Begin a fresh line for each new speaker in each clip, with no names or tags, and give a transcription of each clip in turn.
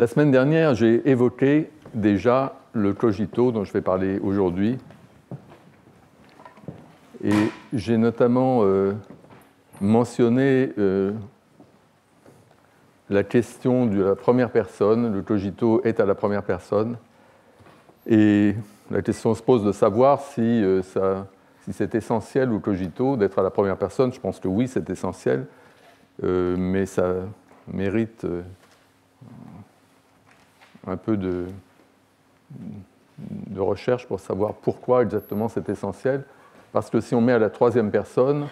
La semaine dernière, j'ai évoqué déjà le cogito dont je vais parler aujourd'hui. Et j'ai notamment mentionné la question de la première personne. Le cogito est à la première personne. Et la question se pose de savoir si c'est essentiel au cogito d'être à la première personne. Je pense que oui, c'est essentiel. Mais ça mérite un peu de recherche pour savoir pourquoi exactement c'est essentiel. Parce que si on met à la troisième personne,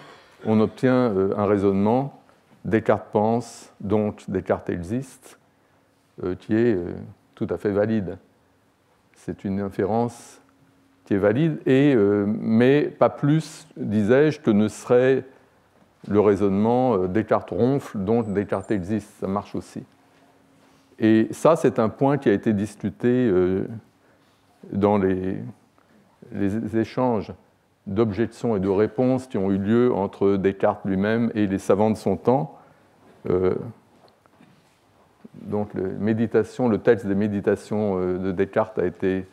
on obtient un raisonnement Descartes pense, donc Descartes existe, qui est tout à fait valide. C'est une inférence qui est valide, mais pas plus, disais-je, que ne serait le raisonnement Descartes ronfle, donc Descartes existe. Ça marche aussi. Et ça, c'est un point qui a été discuté dans les échanges d'objections et de réponses qui ont eu lieu entre Descartes lui-même et les savants de son temps. Donc, le texte des méditations de Descartes a été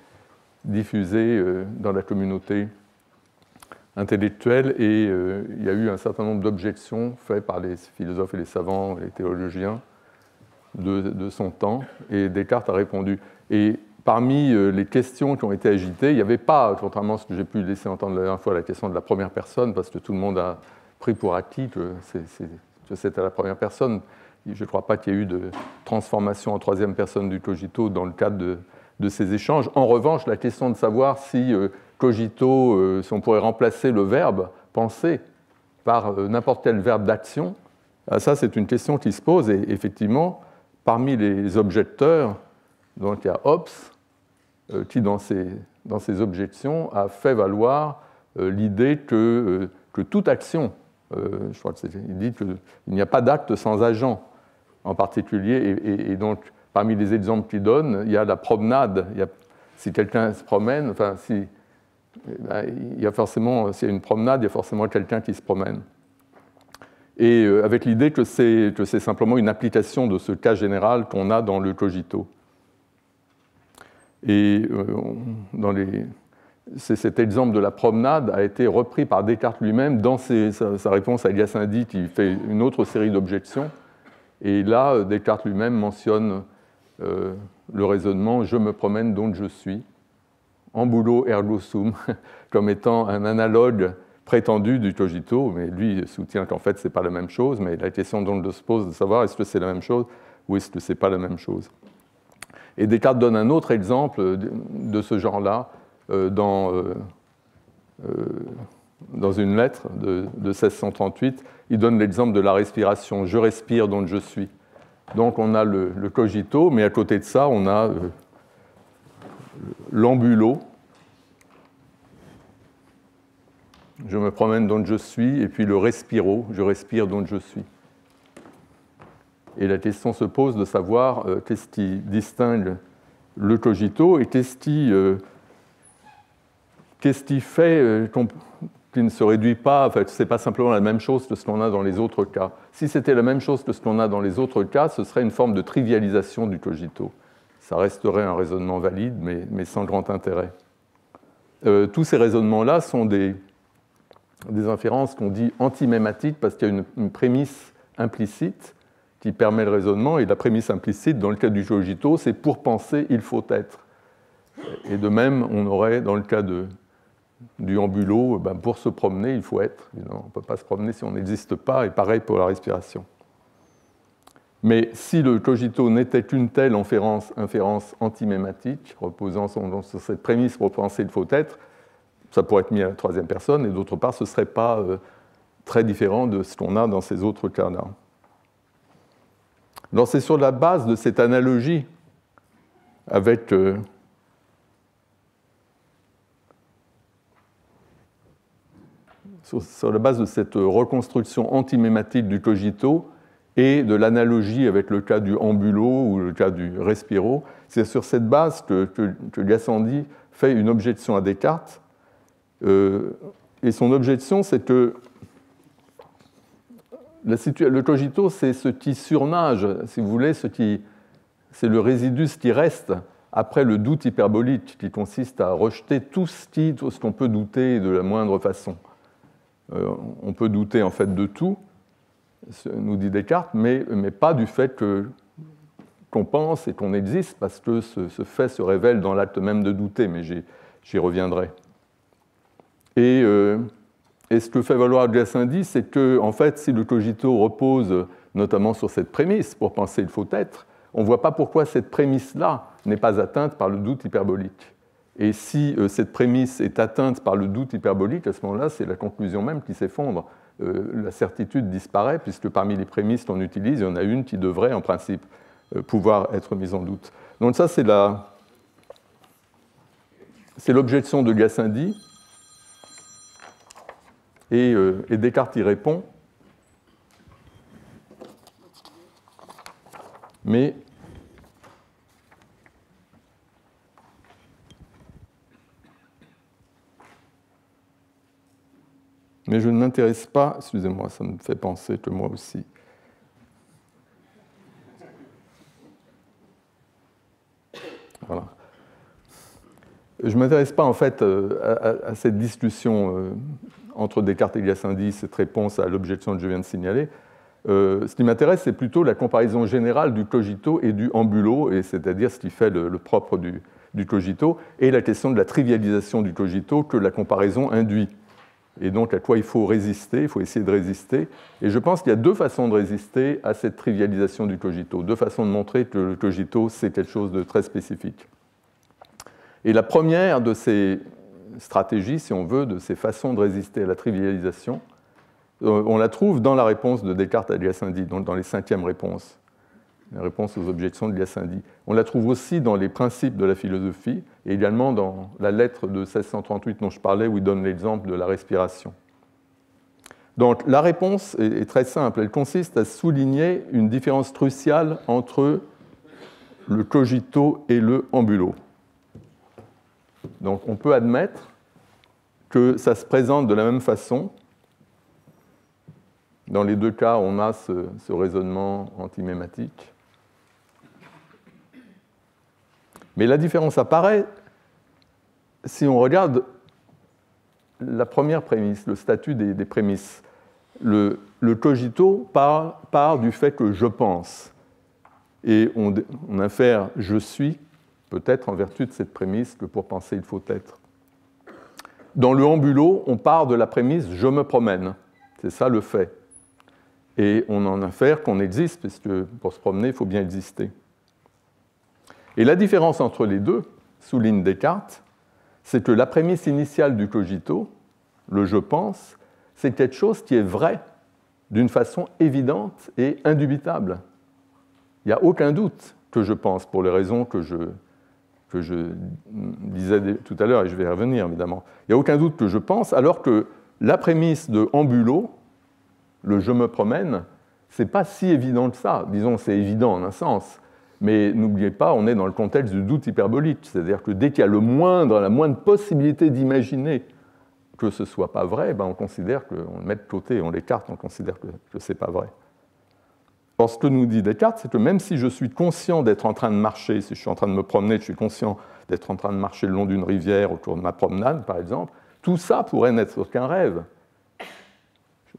diffusé dans la communauté intellectuelle et il y a eu un certain nombre d'objections faites par les philosophes et les savants, les théologiens de son temps, et Descartes a répondu. Et parmi les questions qui ont été agitées, il n'y avait pas, contrairement à ce que j'ai pu laisser entendre la dernière fois, la question de la première personne, parce que tout le monde a pris pour acquis que c'était la première personne. Je ne crois pas qu'il y ait eu de transformation en troisième personne du cogito dans le cadre de ces échanges. En revanche, la question de savoir si cogito, si on pourrait remplacer le verbe penser par n'importe quel verbe d'action, ça c'est une question qui se pose, et effectivement, parmi les objecteurs, donc il y a Hobbes, qui dans ses objections a fait valoir l'idée que toute action, je crois qu'il dit qu'il n'y a pas d'acte sans agent en particulier, et donc parmi les exemples qu'il donne, il y a la promenade. Si quelqu'un se promène, enfin, s'il y a une promenade, il y a forcément quelqu'un qui se promène. Et avec l'idée que c'est simplement une application de ce cas général qu'on a dans le cogito. Et cet exemple de la promenade a été repris par Descartes lui-même dans sa réponse à Elias Indy, qui fait une autre série d'objections. Et là, Descartes lui-même mentionne le raisonnement « je me promène donc je suis », ambulo ergo sum, comme étant un analogue prétendu du cogito, mais lui soutient qu'en fait, ce n'est pas la même chose, mais la question donc se pose de savoir est-ce que c'est la même chose ou est-ce que ce n'est pas la même chose. Et Descartes donne un autre exemple de ce genre-là dans une lettre de 1638. Il donne l'exemple de la respiration. « Je respire, donc je suis ». Donc on a le cogito, mais à côté de ça, on a l'ambulo. Je me promène, donc je suis, et puis le respiro. Je respire, donc je suis. Et la question se pose de savoir qu'est-ce qui distingue le cogito et qu'est-ce qui fait qu'il ne se réduit pas, enfin, ce n'est pas simplement la même chose que ce qu'on a dans les autres cas. Si c'était la même chose que ce qu'on a dans les autres cas, ce serait une forme de trivialisation du cogito. Ça resterait un raisonnement valide, mais sans grand intérêt. Tous ces raisonnements-là sont des inférences qu'on dit antimématiques parce qu'il y a une prémisse implicite qui permet le raisonnement, et la prémisse implicite, dans le cas du cogito, c'est « pour penser, il faut être ». Et de même, on aurait, dans le cas du ambulo, pour se promener, il faut être. On ne peut pas se promener si on n'existe pas, et pareil pour la respiration. Mais si le cogito n'était qu'une telle inférence antimématique, reposant sur cette prémisse pour penser, il faut être, ça pourrait être mis à la troisième personne, et d'autre part, ce ne serait pas très différent de ce qu'on a dans ces autres cas-là. Alors, c'est sur la base de cette analogie avec sur la base de cette reconstruction antimématique du cogito et de l'analogie avec le cas du ambulo ou le cas du respiro, c'est sur cette base que Gassendi fait une objection à Descartes. Et son objection, c'est que le cogito, c'est ce qui surnage, si vous voulez, ce qui c'est le résidus qui reste après le doute hyperbolique, qui consiste à rejeter tout ce qu'on peut douter de la moindre façon. On peut douter en fait de tout, nous dit Descartes, mais pas du fait qu'on pense et qu'on existe, parce que ce fait se révèle dans l'acte même de douter, mais j'y reviendrai. Et ce que fait valoir Gassendi, c'est que, en fait, si le cogito repose notamment sur cette prémisse, pour penser il faut être, on ne voit pas pourquoi cette prémisse-là n'est pas atteinte par le doute hyperbolique. Et si cette prémisse est atteinte par le doute hyperbolique, à ce moment-là, c'est la conclusion même qui s'effondre. La certitude disparaît, puisque parmi les prémisses qu'on utilise, il y en a une qui devrait, en principe, pouvoir être mise en doute. Donc ça, c'est l'objection de Gassendi. Et Descartes y répond. Mais je ne m'intéresse pas, excusez-moi, ça me fait penser que moi aussi. Voilà. Je ne m'intéresse pas en fait à cette discussion entre Descartes et Gassendi, cette réponse à l'objection que je viens de signaler. Ce qui m'intéresse, c'est plutôt la comparaison générale du cogito et du ambulo, et c'est-à-dire ce qui fait le propre du cogito, et la question de la trivialisation du cogito que la comparaison induit. Et donc à quoi il faut résister, il faut essayer de résister. Et je pense qu'il y a deux façons de résister à cette trivialisation du cogito, deux façons de montrer que le cogito, c'est quelque chose de très spécifique. Et la première de ces stratégies, si on veut, de ces façons de résister à la trivialisation, on la trouve dans la réponse de Descartes à Gassendi, donc dans les 5e réponses, les réponses aux objections de Gassendi. On la trouve aussi dans les principes de la philosophie, et également dans la lettre de 1638 dont je parlais, où il donne l'exemple de la respiration. Donc la réponse est très simple, elle consiste à souligner une différence cruciale entre le cogito et le ambulo. Donc on peut admettre que ça se présente de la même façon. Dans les deux cas, on a ce raisonnement antimématique. Mais la différence apparaît si on regarde la première prémisse, le statut des prémisses. Le cogito part du fait que je pense. Et on infère « je suis » peut-être en vertu de cette prémisse que pour penser, il faut être. Dans le ambulo, on part de la prémisse « je me promène ». C'est ça le fait. Et on en infère qu'on existe, puisque pour se promener, il faut bien exister. Et la différence entre les deux, souligne Descartes, c'est que la prémisse initiale du cogito, le « je pense », c'est quelque chose qui est vrai d'une façon évidente et indubitable. Il n'y a aucun doute que je pense, pour les raisons que je disais tout à l'heure, et je vais y revenir évidemment. Il n'y a aucun doute que je pense, alors que la prémisse de ambulo, le « je me promène », ce n'est pas si évident que ça. Disons, c'est évident en un sens, mais n'oubliez pas, on est dans le contexte du doute hyperbolique, c'est-à-dire que dès qu'il y a la moindre possibilité d'imaginer que ce ne soit pas vrai, on considère qu'on le met de côté, on l'écarte, on considère que ce n'est pas vrai. Or, ce que nous dit Descartes, c'est que même si je suis conscient d'être en train de marcher, si je suis en train de me promener, je suis conscient d'être en train de marcher le long d'une rivière autour de ma promenade, par exemple, tout ça pourrait n'être qu'un rêve.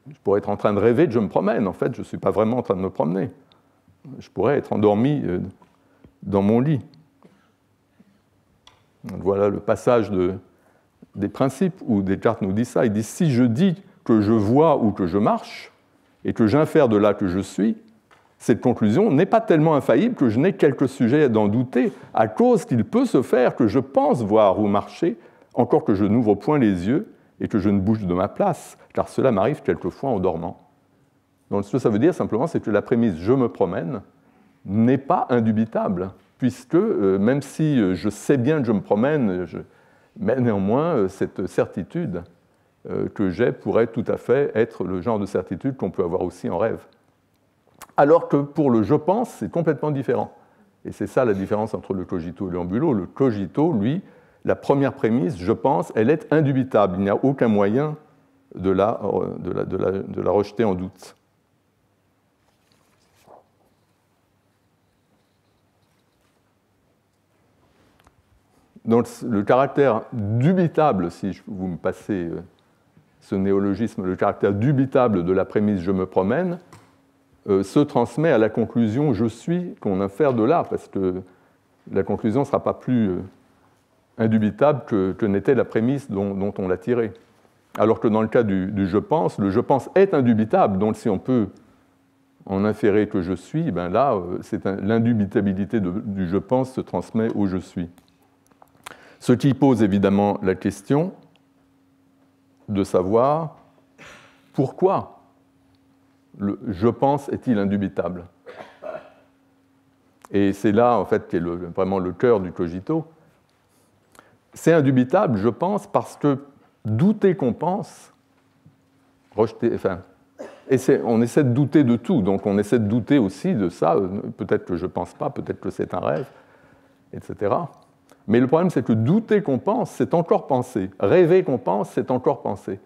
Je pourrais être en train de rêver que je me promène. En fait, je ne suis pas vraiment en train de me promener. Je pourrais être endormi dans mon lit. Donc, voilà le passage des principes où Descartes nous dit ça. Il dit « si je dis que je vois ou que je marche, et que j'infère de là que je suis, cette conclusion n'est pas tellement infaillible que je n'ai quelques sujets d'en douter, à cause qu'il peut se faire que je pense voir ou marcher, encore que je n'ouvre point les yeux et que je ne bouge de ma place, car cela m'arrive quelquefois en dormant. » Donc ce que ça veut dire simplement, c'est que la prémisse « je me promène » n'est pas indubitable, puisque même si je sais bien que je me promène, mais néanmoins, cette certitude que j'ai pourrait tout à fait être le genre de certitude qu'on peut avoir aussi en rêve. Alors que pour le « je pense », c'est complètement différent. Et c'est ça la différence entre le cogito et le ambulo. Le cogito, lui, la première prémisse, je pense, elle est indubitable. Il n'y a aucun moyen de la rejeter en doute. Donc le caractère dubitable, si vous me passez ce néologisme, le caractère dubitable de la prémisse « je me promène », se transmet à la conclusion « je suis » qu'on infère de là, parce que la conclusion ne sera pas plus indubitable que n'était la prémisse dont on l'a tirée. Alors que dans le cas du je pense, le je pense est indubitable, donc si on peut en inférer que je suis, ben là, l'indubitabilité du je pense se transmet au je suis. Ce qui pose évidemment la question de savoir pourquoi le je pense est-il indubitable. Et c'est là, en fait, qu'est vraiment le cœur du cogito. C'est indubitable, je pense, parce que douter qu'on pense, rejeter, enfin, on essaie de douter de tout, donc on essaie de douter aussi de ça, peut-être que je ne pense pas, peut-être que c'est un rêve, etc. Mais le problème, c'est que douter qu'on pense, c'est encore penser. Rêver qu'on pense, c'est encore penser.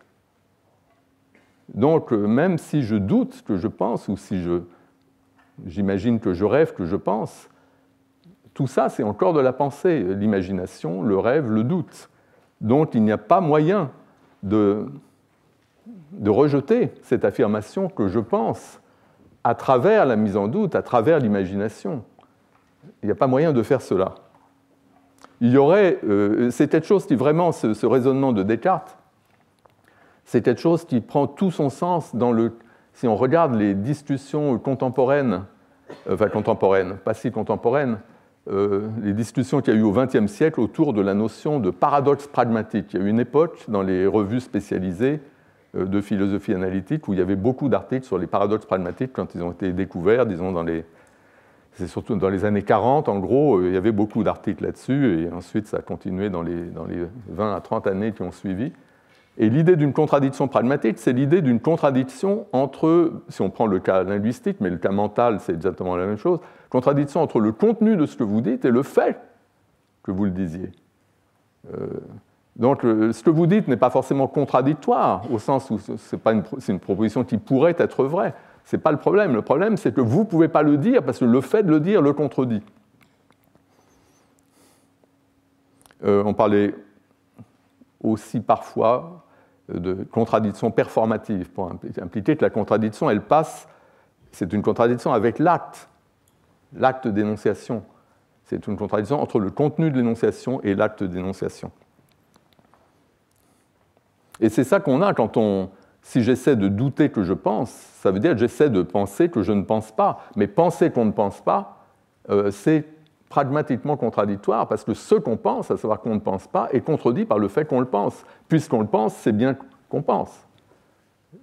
Donc, même si je doute que je pense, ou si j'imagine que je rêve que je pense, tout ça, c'est encore de la pensée, l'imagination, le rêve, le doute. Donc, il n'y a pas moyen de rejeter cette affirmation que je pense à travers la mise en doute, à travers l'imagination. Il n'y a pas moyen de faire cela. Il y aurait, c'est quelque chose qui vraiment, ce raisonnement de Descartes, c'est quelque chose qui prend tout son sens si on regarde les discussions contemporaines, enfin contemporaines, pas si contemporaines, les discussions qu'il y a eu au XXe siècle autour de la notion de paradoxe pragmatique. Il y a eu une époque dans les revues spécialisées de philosophie analytique où il y avait beaucoup d'articles sur les paradoxes pragmatiques quand ils ont été découverts, disons c'est surtout dans les années 40, en gros, il y avait beaucoup d'articles là-dessus, et ensuite ça a continué dans les 20 à 30 années qui ont suivi. Et l'idée d'une contradiction pragmatique, c'est l'idée d'une contradiction entre, si on prend le cas linguistique, mais le cas mental, c'est exactement la même chose, contradiction entre le contenu de ce que vous dites et le fait que vous le disiez. Donc, ce que vous dites n'est pas forcément contradictoire, au sens où c'est une proposition qui pourrait être vraie. Ce n'est pas le problème. Le problème, c'est que vous ne pouvez pas le dire parce que le fait de le dire le contredit. On parlait aussi parfois de contradiction performative pour impliquer que la contradiction, elle passe, c'est une contradiction avec l'acte d'énonciation. C'est une contradiction entre le contenu de l'énonciation et l'acte d'énonciation. Et c'est ça qu'on a si j'essaie de douter que je pense, ça veut dire que j'essaie de penser que je ne pense pas. Mais penser qu'on ne pense pas, c'est pragmatiquement contradictoire, parce que ce qu'on pense, à savoir qu'on ne pense pas, est contredit par le fait qu'on le pense. Puisqu'on le pense, c'est bien qu'on pense.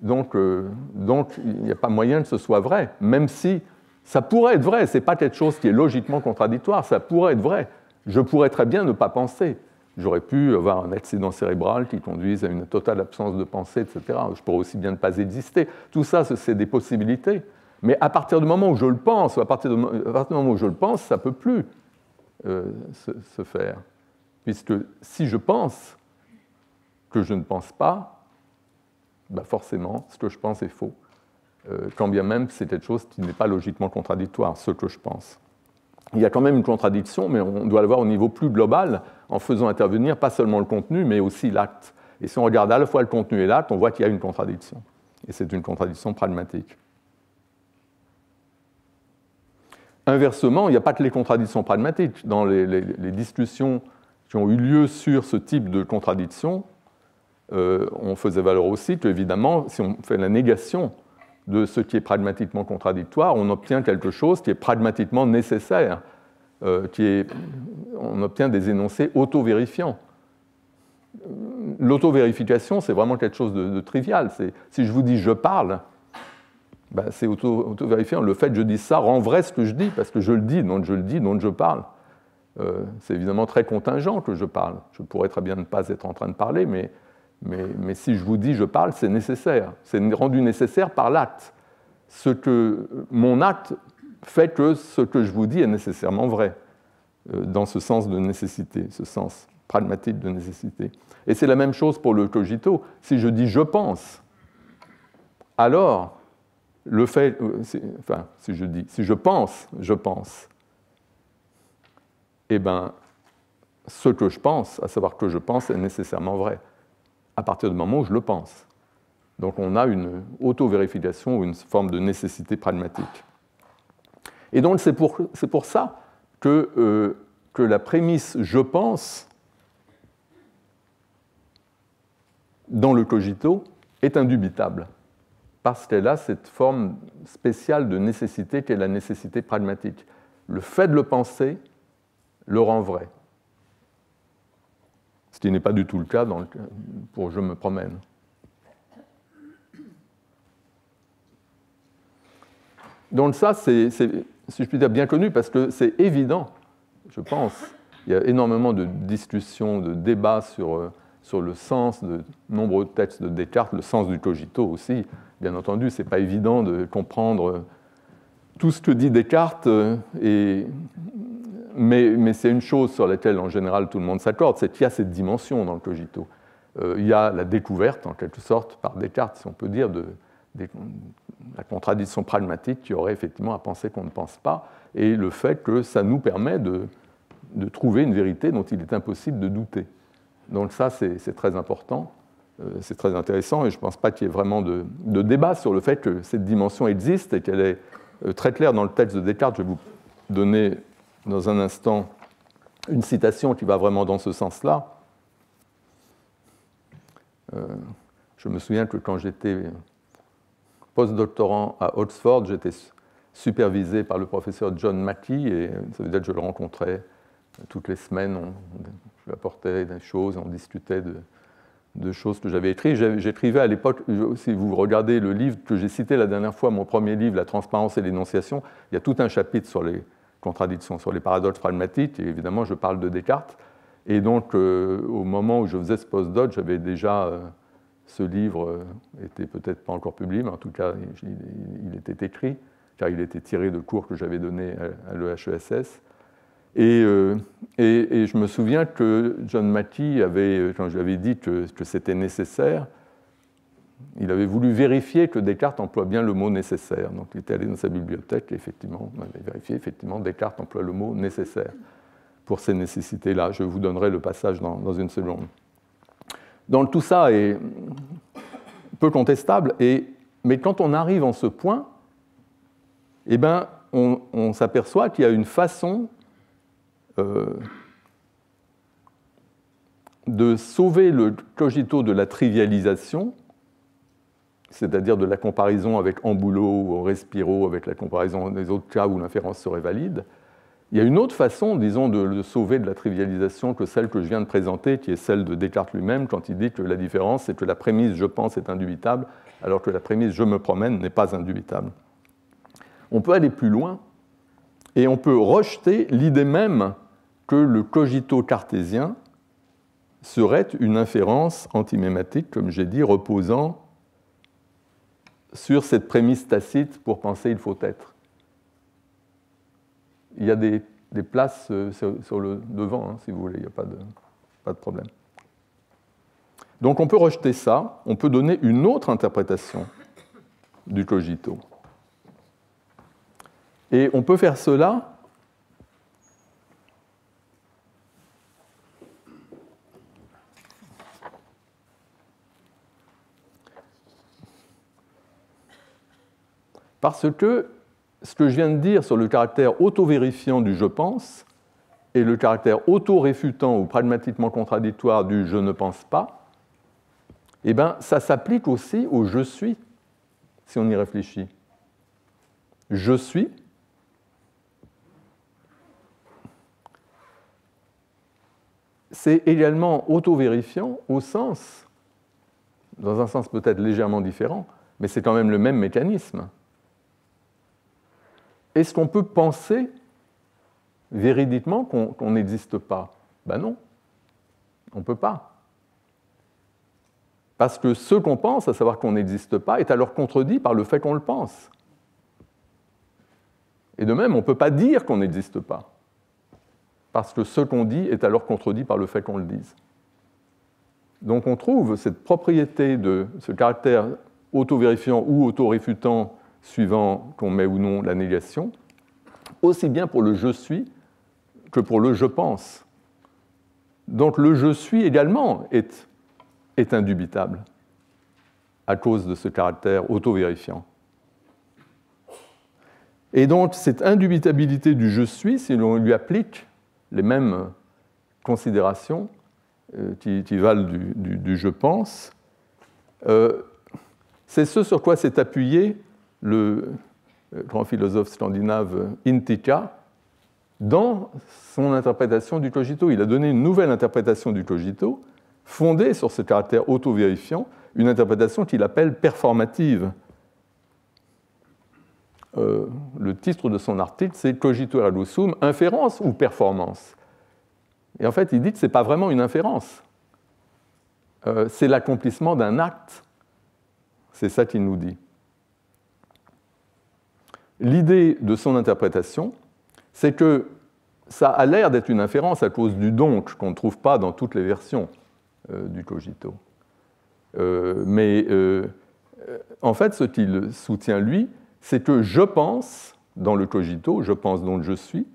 Donc il n'y a pas moyen que ce soit vrai, même si ça pourrait être vrai, ce n'est pas quelque chose qui est logiquement contradictoire, ça pourrait être vrai. Je pourrais très bien ne pas penser. J'aurais pu avoir un accident cérébral qui conduise à une totale absence de pensée, etc. Je pourrais aussi bien ne pas exister. Tout ça, c'est des possibilités. Mais à partir du moment où je le pense, ou à partir du moment où je le pense, ça ne peut plus se faire. Puisque si je pense que je ne pense pas, ben forcément, ce que je pense est faux. Quand bien même c'est quelque chose qui n'est pas logiquement contradictoire, ce que je pense. Il y a quand même une contradiction, mais on doit le voir au niveau plus global, en faisant intervenir pas seulement le contenu, mais aussi l'acte. Et si on regarde à la fois le contenu et l'acte, on voit qu'il y a une contradiction. Et c'est une contradiction pragmatique. Inversement, il n'y a pas que les contradictions pragmatiques. Dans les discussions qui ont eu lieu sur ce type de contradiction, on faisait valoir aussi qu'évidemment, si on fait la négation de ce qui est pragmatiquement contradictoire, on obtient quelque chose qui est pragmatiquement nécessaire, on obtient des énoncés auto-vérifiants. L'auto-vérification, c'est vraiment quelque chose de trivial. Si je vous dis « je parle », ben, c'est auto-vérifiant. Le fait que je dise ça rend vrai ce que je dis, parce que je le dis, donc je parle. C'est évidemment très contingent que je parle. Je pourrais très bien ne pas être en train de parler, mais si je vous dis « je parle », c'est nécessaire. C'est rendu nécessaire par l'acte. Mon acte fait que ce que je vous dis est nécessairement vrai, dans ce sens de nécessité, ce sens pragmatique de nécessité. Et c'est la même chose pour le cogito. Si je dis « je pense », alors, le fait, enfin, si je pense, eh bien, ce que je pense, à savoir que je pense, est nécessairement vrai, à partir du moment où je le pense. Donc on a une auto-vérification ou une forme de nécessité pragmatique. Et donc c'est pour ça que la prémisse « je pense » dans le cogito est indubitable, parce qu'elle a cette forme spéciale de nécessité qu'est la nécessité pragmatique. Le fait de le penser le rend vrai. Ce qui n'est pas du tout le cas pour « je me promène ». Donc ça, c'est, si je puis dire, bien connu, parce que c'est évident, je pense. Il y a énormément de discussions, de débats sur le sens de nombreux textes de Descartes, le sens du cogito aussi. Bien entendu, ce n'est pas évident de comprendre tout ce que dit Descartes, mais c'est une chose sur laquelle, en général, tout le monde s'accorde, c'est qu'il y a cette dimension dans le cogito. Il y a la découverte, en quelque sorte, par Descartes, si on peut dire, la contradiction pragmatique qui aurait effectivement à penser qu'on ne pense pas, et le fait que ça nous permet de trouver une vérité dont il est impossible de douter. Donc ça, c'est très important, c'est très intéressant, et je ne pense pas qu'il y ait vraiment de débat sur le fait que cette dimension existe et qu'elle est très claire dans le texte de Descartes. Je vais vous donner dans un instant une citation qui va vraiment dans ce sens-là. Je me souviens que quand j'étais postdoctorant à Oxford, j'étais supervisé par le professeur John Mackey, et ça veut dire que je le rencontrais toutes les semaines. Je lui apportais des choses, on discutait de choses que j'avais écrites. J'écrivais à l'époque, si vous regardez le livre que j'ai cité la dernière fois, mon premier livre, La transparence et l'énonciation, il y a tout un chapitre sur les contradictions, sur les paradoxes pragmatiques, et évidemment je parle de Descartes. Et donc au moment où je faisais ce postdoc, j'avais déjà... ce livre n'était peut-être pas encore publié, mais en tout cas, il était écrit, car il était tiré de cours que j'avais donnés à l'EHESS. Et je me souviens que John Mackey, quand je lui avais dit que c'était nécessaire, il avait voulu vérifier que Descartes emploie bien le mot « nécessaire ». Donc il était allé dans sa bibliothèque, et effectivement, on avait vérifié, effectivement, Descartes emploie le mot « nécessaire » pour ces nécessités-là. Je vous donnerai le passage dans une seconde. Donc tout ça est peu contestable, mais quand on arrive en ce point, eh ben, on s'aperçoit qu'il y a une façon de sauver le cogito de la trivialisation, c'est-à-dire de la comparaison avec Amboulot ou Respiro, avec la comparaison des autres cas où l'inférence serait valide. Il y a une autre façon, disons, de le sauver de la trivialisation que celle que je viens de présenter, qui est celle de Descartes lui-même, quand il dit que la différence, c'est que la prémisse « je pense » est indubitable, alors que la prémisse « je me promène » n'est pas indubitable. On peut aller plus loin, et on peut rejeter l'idée même que le cogito cartésien serait une inférence antimématique, comme j'ai dit, reposant sur cette prémisse tacite « pour penser, il faut être ». Il y a des places sur le devant, hein, si vous voulez, il n'y a pas de problème. Donc on peut rejeter ça, on peut donner une autre interprétation du cogito. Et on peut faire cela parce que ce que je viens de dire sur le caractère auto-vérifiant du « je pense » et le caractère auto-réfutant ou pragmatiquement contradictoire du « je ne pense pas », eh bien, ça s'applique aussi au « je suis », si on y réfléchit. Je suis, c'est également auto-vérifiant au sens, dans un sens peut-être légèrement différent, mais c'est quand même le même mécanisme. Est-ce qu'on peut penser véridiquement qu'on n'existe pas? Ben non, on ne peut pas. Parce que ce qu'on pense, à savoir qu'on n'existe pas, est alors contredit par le fait qu'on le pense. Et de même, on ne peut pas dire qu'on n'existe pas, parce que ce qu'on dit est alors contredit par le fait qu'on le dise. Donc on trouve cette propriété de ce caractère auto-vérifiant ou auto-réfutant suivant qu'on met ou non la négation, aussi bien pour le « je suis » que pour le « je pense ». Donc le je suis également est indubitable à cause de ce caractère auto-vérifiant. Et donc cette indubitabilité du je suis, si l'on lui applique les mêmes considérations qui valent du je pense, c'est ce sur quoi s'est appuyé le grand philosophe scandinave Intika dans son interprétation du cogito. Il a donné une nouvelle interprétation du cogito fondée sur ce caractère auto-vérifiant, une interprétation qu'il appelle performative. Le titre de son article, c'est Cogito ergo sum, inférence ou performance. Et en fait, il dit que ce n'est pas vraiment une inférence. C'est l'accomplissement d'un acte. C'est ça qu'il nous dit. L'idée de son interprétation, c'est que ça a l'air d'être une inférence à cause du donc qu'on ne trouve pas dans toutes les versions du cogito. Mais en fait, ce qu'il soutient, lui, c'est que je pense, dans le cogito, je pense donc je suis,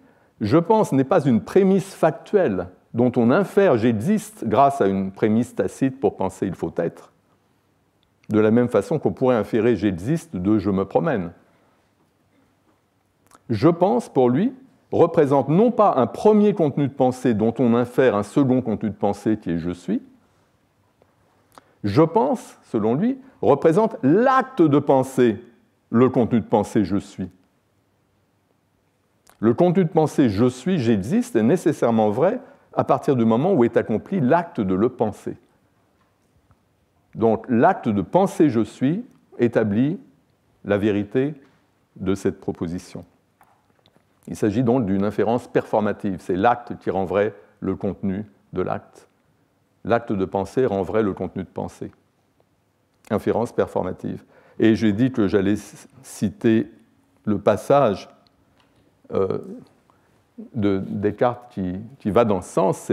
je pense n'est pas une prémisse factuelle dont on infère j'existe grâce à une prémisse tacite pour penser il faut être, de la même façon qu'on pourrait inférer j'existe de je me promène. Je pense, pour lui, représente non pas un premier contenu de pensée dont on infère un second contenu de pensée qui est je suis. Je pense, selon lui, représente l'acte de pensée, le contenu de pensée je suis. Le contenu de pensée je suis, j'existe est nécessairement vrai à partir du moment où est accompli l'acte de le penser. Donc l'acte de penser je suis établit la vérité de cette proposition. Il s'agit donc d'une inférence performative. C'est l'acte qui rend vrai le contenu de l'acte. L'acte de pensée rend vrai le contenu de pensée. Inférence performative. Et j'ai dit que j'allais citer le passage de Descartes qui va dans ce sens,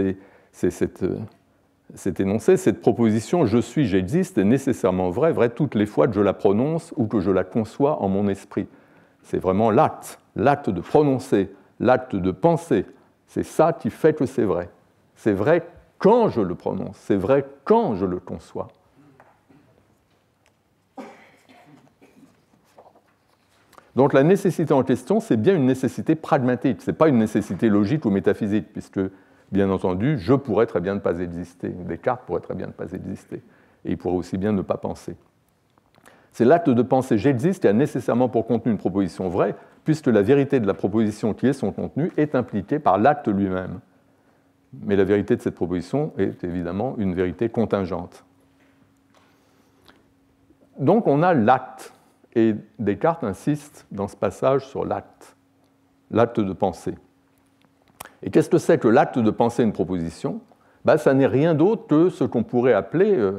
c'est cet énoncé, cette proposition « je suis, j'existe » est nécessairement vraie toutes les fois que je la prononce ou que je la conçois en mon esprit. C'est vraiment l'acte de prononcer, l'acte de penser. C'est ça qui fait que c'est vrai. C'est vrai quand je le prononce, c'est vrai quand je le conçois. Donc la nécessité en question, c'est bien une nécessité pragmatique, ce n'est pas une nécessité logique ou métaphysique, puisque, bien entendu, je pourrais très bien ne pas exister, Descartes pourrait très bien ne pas exister, et il pourrait aussi bien ne pas penser. C'est l'acte de penser j'existe qui a nécessairement pour contenu une proposition vraie, puisque la vérité de la proposition qui est son contenu est impliquée par l'acte lui-même. Mais la vérité de cette proposition est évidemment une vérité contingente. Donc on a l'acte. Et Descartes insiste dans ce passage sur l'acte de penser. Et qu'est-ce que c'est que l'acte de penser une proposition ? Ça n'est rien d'autre que ce qu'on pourrait appeler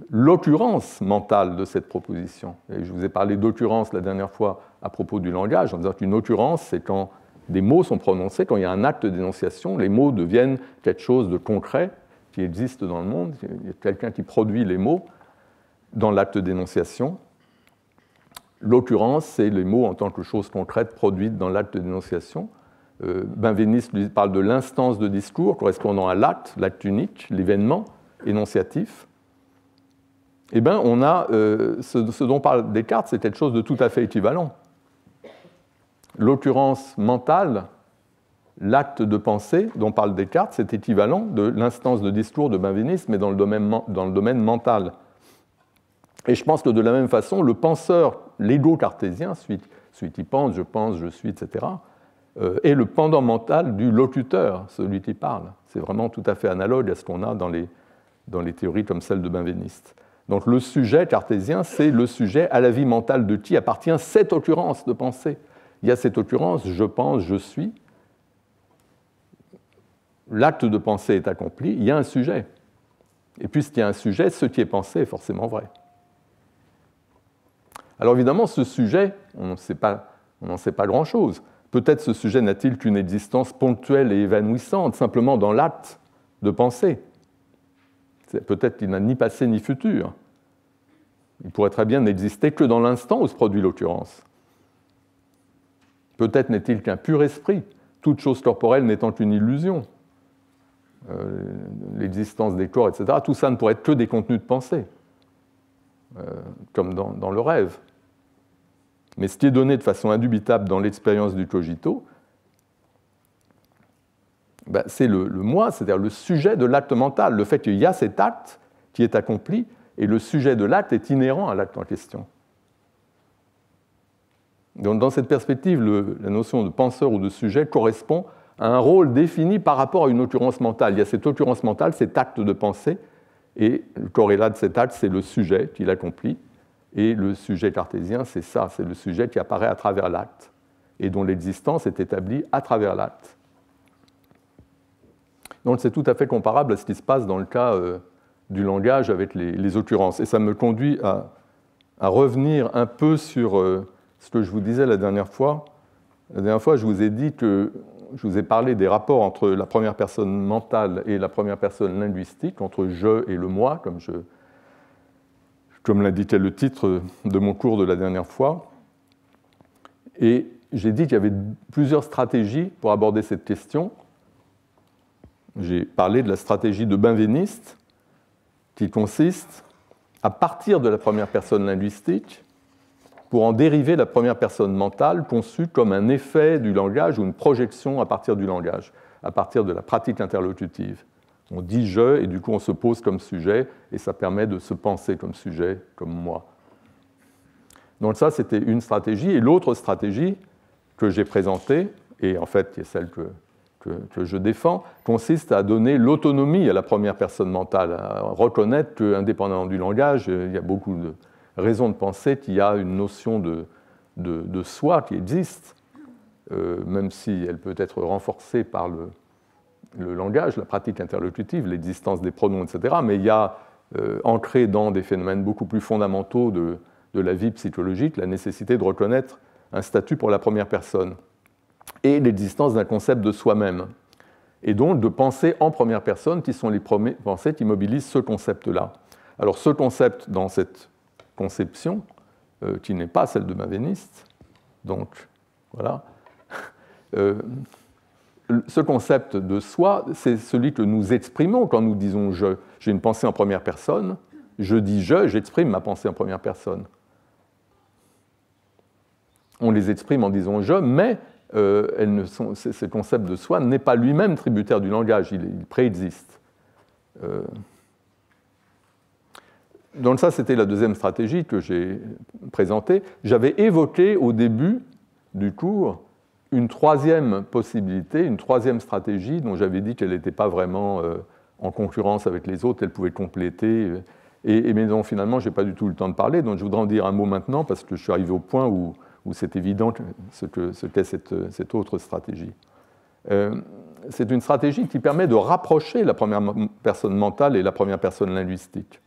l'occurrence mentale de cette proposition. Et je vous ai parlé d'occurrence la dernière fois à propos du langage, en disant qu'une occurrence, c'est quand des mots sont prononcés, quand il y a un acte d'énonciation, les mots deviennent quelque chose de concret qui existe dans le monde, il y a quelqu'un qui produit les mots dans l'acte d'énonciation. L'occurrence, c'est les mots en tant que chose concrète produite dans l'acte d'énonciation. Benveniste lui parle de l'instance de discours correspondant à l'acte unique, l'événement énonciatif. Eh bien, on a ce dont parle Descartes, c'est quelque chose de tout à fait équivalent. L'occurrence mentale, l'acte de pensée dont parle Descartes, c'est équivalent de l'instance de discours de Benveniste, mais dans le domaine mental. Et je pense que de la même façon, le penseur, l'ego cartésien, celui qui pense, je suis, etc., est le pendant mental du locuteur, celui qui parle. C'est vraiment tout à fait analogue à ce qu'on a dans les théories comme celle de Benveniste. Donc le sujet cartésien, c'est le sujet à la vie mentale de qui appartient cette occurrence de pensée. Il y a cette occurrence, je pense, je suis. L'acte de pensée est accompli, il y a un sujet. Et puisqu'il y a un sujet, ce qui est pensé est forcément vrai. Alors évidemment, ce sujet, on n'en sait pas grand-chose. Peut-être ce sujet n'a-t-il qu'une existence ponctuelle et évanouissante, simplement dans l'acte de penser. Peut-être qu'il n'a ni passé ni futur. Il pourrait très bien n'exister que dans l'instant où se produit l'occurrence. Peut-être n'est-il qu'un pur esprit, toute chose corporelle n'étant qu'une illusion. l'existence des corps, etc., tout ça ne pourrait être que des contenus de pensée, comme dans le rêve. Mais ce qui est donné de façon indubitable dans l'expérience du cogito, ben, c'est le moi, c'est-à-dire le sujet de l'acte mental, le fait qu'il y a cet acte qui est accompli, et le sujet de l'acte est inhérent à l'acte en question. Donc, dans cette perspective, la notion de penseur ou de sujet correspond à un rôle défini par rapport à une occurrence mentale. Il y a cette occurrence mentale, cet acte de pensée, et le corrélat de cet acte, c'est le sujet qui l'accomplit. Et le sujet cartésien, c'est ça, c'est le sujet qui apparaît à travers l'acte, et dont l'existence est établie à travers l'acte. Donc c'est tout à fait comparable à ce qui se passe dans le cas du langage avec les occurrences. Et ça me conduit à revenir un peu sur ce que je vous disais la dernière fois. La dernière fois, je vous ai dit que je vous ai parlé des rapports entre la première personne mentale et la première personne linguistique, entre je et le moi, comme l'indiquait le titre de mon cours de la dernière fois. Et j'ai dit qu'il y avait plusieurs stratégies pour aborder cette question. J'ai parlé de la stratégie de Benveniste, qui consiste à partir de la première personne linguistique pour en dériver la première personne mentale conçue comme un effet du langage ou une projection à partir du langage, à partir de la pratique interlocutive. On dit « je » et du coup on se pose comme sujet et ça permet de se penser comme sujet, comme moi. Donc ça, c'était une stratégie. Et l'autre stratégie que j'ai présentée, et en fait qui est celle que je défends, consiste à donner l'autonomie à la première personne mentale, à reconnaître qu'indépendamment du langage, il y a beaucoup de raisons de penser qu'il y a une notion de soi qui existe, même si elle peut être renforcée par le langage, la pratique interlocutive, l'existence des pronoms, etc. Mais il y a ancré dans des phénomènes beaucoup plus fondamentaux de la vie psychologique la nécessité de reconnaître un statut pour la première personne et l'existence d'un concept de soi-même, et donc de penser en première personne, qui sont les premières pensées qui mobilisent ce concept-là. Alors ce concept, dans cette conception, qui n'est pas celle de Benveniste, donc voilà, ce concept de soi, c'est celui que nous exprimons quand nous disons « je ». J'ai une pensée en première personne, je dis « je », j'exprime ma pensée en première personne. On les exprime en disant « je », mais ce concept de soi n'est pas lui-même tributaire du langage, il préexiste. Donc ça, c'était la deuxième stratégie que j'ai présentée. J'avais évoqué au début du cours une troisième possibilité, une troisième stratégie dont j'avais dit qu'elle n'était pas vraiment en concurrence avec les autres, elle pouvait compléter. Mais dont finalement, je n'ai pas du tout eu le temps de parler, donc je voudrais en dire un mot maintenant parce que je suis arrivé au point où c'est évident ce qu'est cette autre stratégie. C'est une stratégie qui permet de rapprocher la première personne mentale et la première personne linguistique.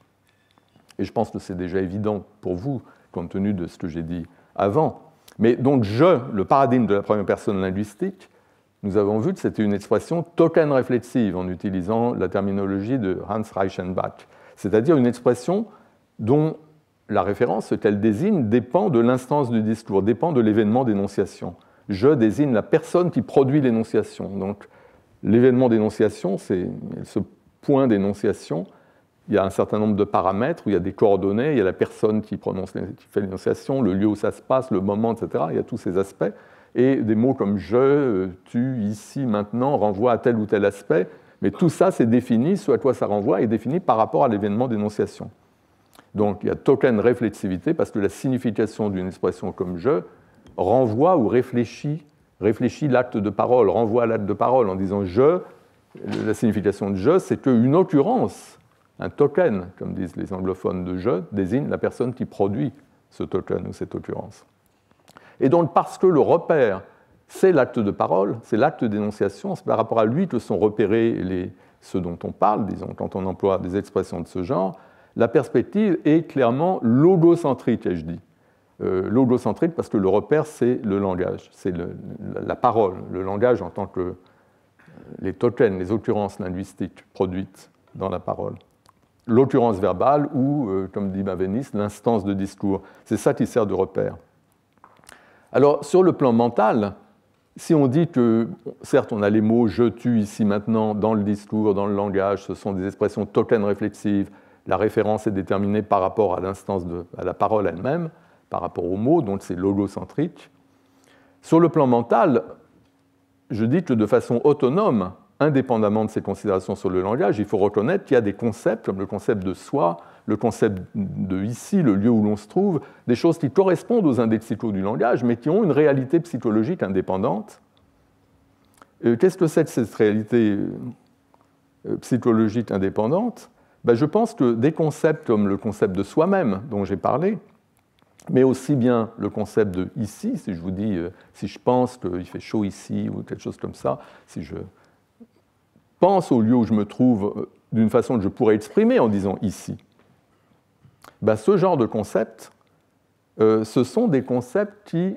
Et je pense que c'est déjà évident pour vous, compte tenu de ce que j'ai dit avant. Mais donc, le paradigme de la première personne linguistique, nous avons vu que c'était une expression token réflexive en utilisant la terminologie de Hans Reichenbach, c'est-à-dire une expression dont la référence, ce qu'elle désigne, dépend de l'instance du discours, dépend de l'événement d'énonciation. Je désigne la personne qui produit l'énonciation. Donc, l'événement d'énonciation, c'est ce point d'énonciation. Il y a un certain nombre de paramètres où il y a des coordonnées, il y a la personne qui fait l'énonciation, le lieu où ça se passe, le moment, etc. Il y a tous ces aspects. Et des mots comme je, tu, ici, maintenant renvoient à tel ou tel aspect. Mais tout ça, c'est défini, ce à quoi ça renvoie est défini par rapport à l'événement d'énonciation. Donc il y a token réflexivité parce que la signification d'une expression comme je renvoie ou réfléchit l'acte de parole, renvoie à l'acte de parole en disant je. La signification de je, c'est qu'une occurrence, un token, comme disent les anglophones de je, désigne la personne qui produit ce token ou cette occurrence. Et donc parce que le repère, c'est l'acte de parole, c'est l'acte d'énonciation, c'est par rapport à lui que sont repérés ceux dont on parle, disons, quand on emploie des expressions de ce genre. La perspective est clairement logocentrique, ai-je dit. Logocentrique parce que le repère, c'est le langage, c'est la parole, le langage en tant que les tokens, les occurrences linguistiques produites dans la parole. L'occurrence verbale ou, comme dit Benveniste, l'instance de discours. C'est ça qui sert de repère. Alors, sur le plan mental, si on dit que, certes, on a les mots « je tue » ici maintenant dans le discours, dans le langage, ce sont des expressions token réflexives, la référence est déterminée par rapport à l'instance à la parole elle-même, par rapport aux mots, donc c'est logocentrique. Sur le plan mental, je dis que de façon autonome, indépendamment de ces considérations sur le langage, il faut reconnaître qu'il y a des concepts, comme le concept de soi, le concept de ici, le lieu où l'on se trouve, des choses qui correspondent aux indexicaux du langage, mais qui ont une réalité psychologique indépendante. Qu'est-ce que c'est que cette réalité psychologique indépendante? Je pense que des concepts comme le concept de soi-même, dont j'ai parlé, mais aussi bien le concept de ici, si je vous dis, si je pense qu'il fait chaud ici, ou quelque chose comme ça, si je pense au lieu où je me trouve d'une façon que je pourrais exprimer en disant ici, ce genre de concepts, ce sont des concepts qui,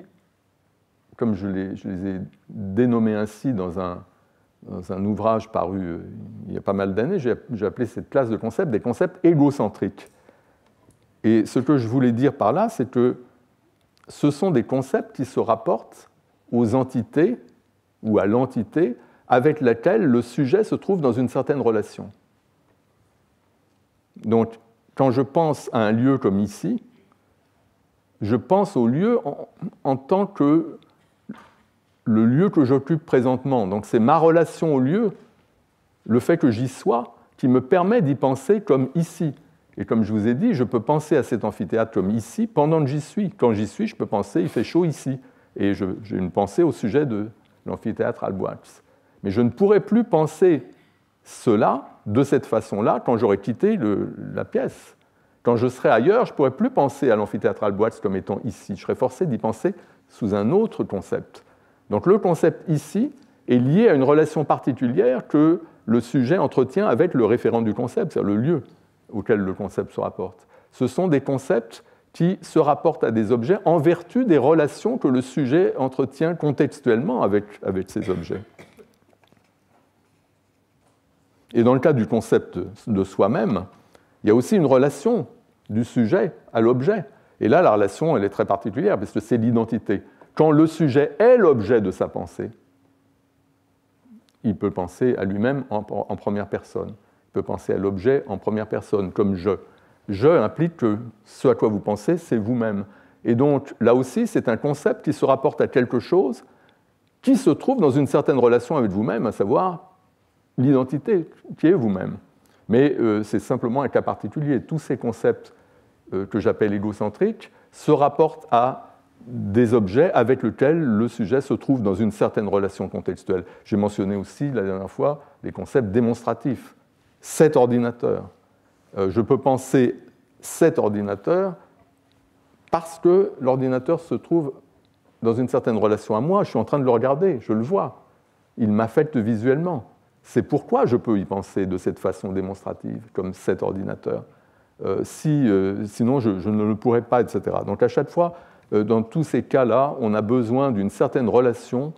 comme je les ai dénommés ainsi dans un ouvrage paru il y a pas mal d'années, j'ai appelé cette classe de concepts des concepts égocentriques. Et ce que je voulais dire par là, c'est que ce sont des concepts qui se rapportent aux entités ou à l'entité avec laquelle le sujet se trouve dans une certaine relation. Donc, quand je pense à un lieu comme ici, je pense au lieu en tant que le lieu que j'occupe présentement. Donc, c'est ma relation au lieu, le fait que j'y sois, qui me permet d'y penser comme ici. Et comme je vous ai dit, je peux penser à cet amphithéâtre comme ici pendant que j'y suis. Quand j'y suis, je peux penser, il fait chaud ici. Et j'ai une pensée au sujet de l'amphithéâtre Alboix. Mais je ne pourrais plus penser cela de cette façon-là quand j'aurais quitté la pièce. Quand je serais ailleurs, je ne pourrais plus penser à l'amphithéâtre Alboix comme étant ici. Je serais forcé d'y penser sous un autre concept. Donc le concept ici est lié à une relation particulière que le sujet entretient avec le référent du concept, c'est-à-dire le lieu auquel le concept se rapporte. Ce sont des concepts qui se rapportent à des objets en vertu des relations que le sujet entretient contextuellement avec ces objets. Et dans le cas du concept de soi-même, il y a aussi une relation du sujet à l'objet. Et là, la relation, elle est très particulière, parce que c'est l'identité. Quand le sujet est l'objet de sa pensée, il peut penser à lui-même en première personne. Il peut penser à l'objet en première personne, comme « je ». « Je » implique que ce à quoi vous pensez, c'est vous-même. Et donc, là aussi, c'est un concept qui se rapporte à quelque chose qui se trouve dans une certaine relation avec vous-même, à savoir l'identité qui est vous-même. Mais c'est simplement un cas particulier. Tous ces concepts que j'appelle égocentriques se rapportent à des objets avec lesquels le sujet se trouve dans une certaine relation contextuelle. J'ai mentionné aussi la dernière fois les concepts démonstratifs. Cet ordinateur. Je peux penser cet ordinateur parce que l'ordinateur se trouve dans une certaine relation à moi. Je suis en train de le regarder, je le vois. Il m'affecte visuellement. C'est pourquoi je peux y penser de cette façon démonstrative, comme cet ordinateur. Sinon, je ne le pourrais pas, etc. Donc à chaque fois, dans tous ces cas-là, on a besoin d'une certaine relation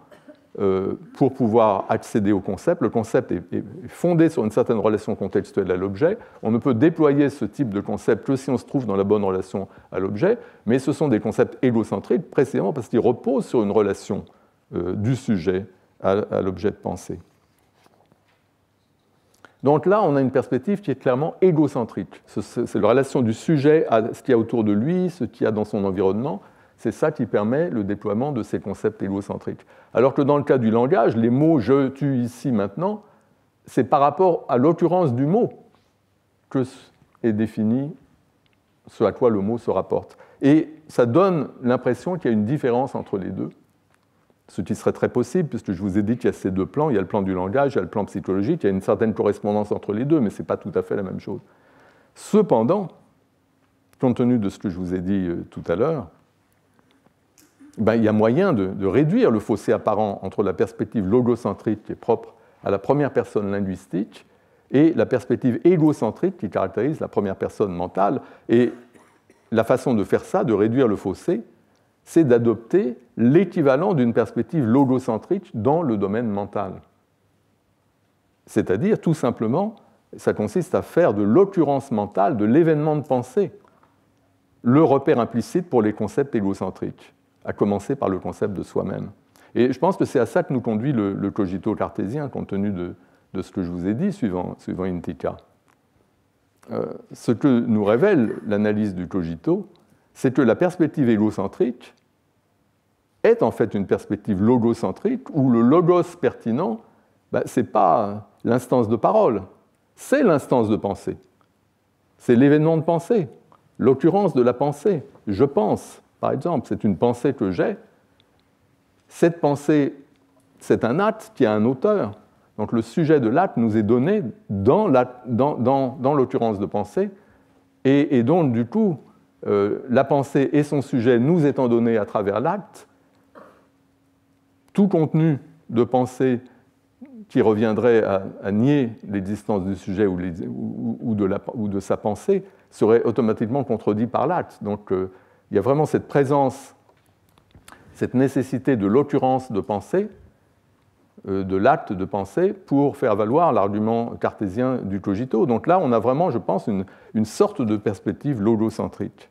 pour pouvoir accéder au concept. Le concept est fondé sur une certaine relation contextuelle à l'objet. On ne peut déployer ce type de concept que si on se trouve dans la bonne relation à l'objet, mais ce sont des concepts égocentriques précisément parce qu'ils reposent sur une relation du sujet à l'objet de pensée. Donc là, on a une perspective qui est clairement égocentrique. C'est la relation du sujet à ce qu'il y a autour de lui, ce qu'il y a dans son environnement. C'est ça qui permet le déploiement de ces concepts égocentriques. Alors que dans le cas du langage, les mots « je tue ici maintenant », c'est par rapport à l'occurrence du mot que est défini ce à quoi le mot se rapporte. Et ça donne l'impression qu'il y a une différence entre les deux, ce qui serait très possible, puisque je vous ai dit qu'il y a ces deux plans, il y a le plan du langage, il y a le plan psychologique, il y a une certaine correspondance entre les deux, mais ce n'est pas tout à fait la même chose. Cependant, compte tenu de ce que je vous ai dit tout à l'heure, il y a moyen de réduire le fossé apparent entre la perspective logocentrique qui est propre à la première personne linguistique et la perspective égocentrique qui caractérise la première personne mentale. Et la façon de faire ça, de réduire le fossé, c'est d'adopter l'équivalent d'une perspective logocentrique dans le domaine mental. C'est-à-dire, tout simplement, ça consiste à faire de l'occurrence mentale, de l'événement de pensée, le repère implicite pour les concepts égocentriques, à commencer par le concept de soi-même. Et je pense que c'est à ça que nous conduit le cogito cartésien, compte tenu de ce que je vous ai dit, suivant Intica. Ce que nous révèle l'analyse du cogito, c'est que la perspective égocentrique est en fait une perspective logocentrique, où le logos pertinent, ce n'est pas l'instance de parole, c'est l'instance de pensée. C'est l'événement de pensée, l'occurrence de la pensée. Je pense, par exemple, c'est une pensée que j'ai. Cette pensée, c'est un acte qui a un auteur. Donc le sujet de l'acte nous est donné dans l'occurrence de pensée, et donc du coup, la pensée et son sujet nous étant donnés à travers l'acte, tout contenu de pensée qui reviendrait à nier l'existence du sujet ou de sa pensée serait automatiquement contredit par l'acte. Donc il y a vraiment cette présence, cette nécessité de l'occurrence de pensée, de l'acte de pensée, pour faire valoir l'argument cartésien du cogito. Donc là, on a vraiment, je pense, une sorte de perspective logocentrique.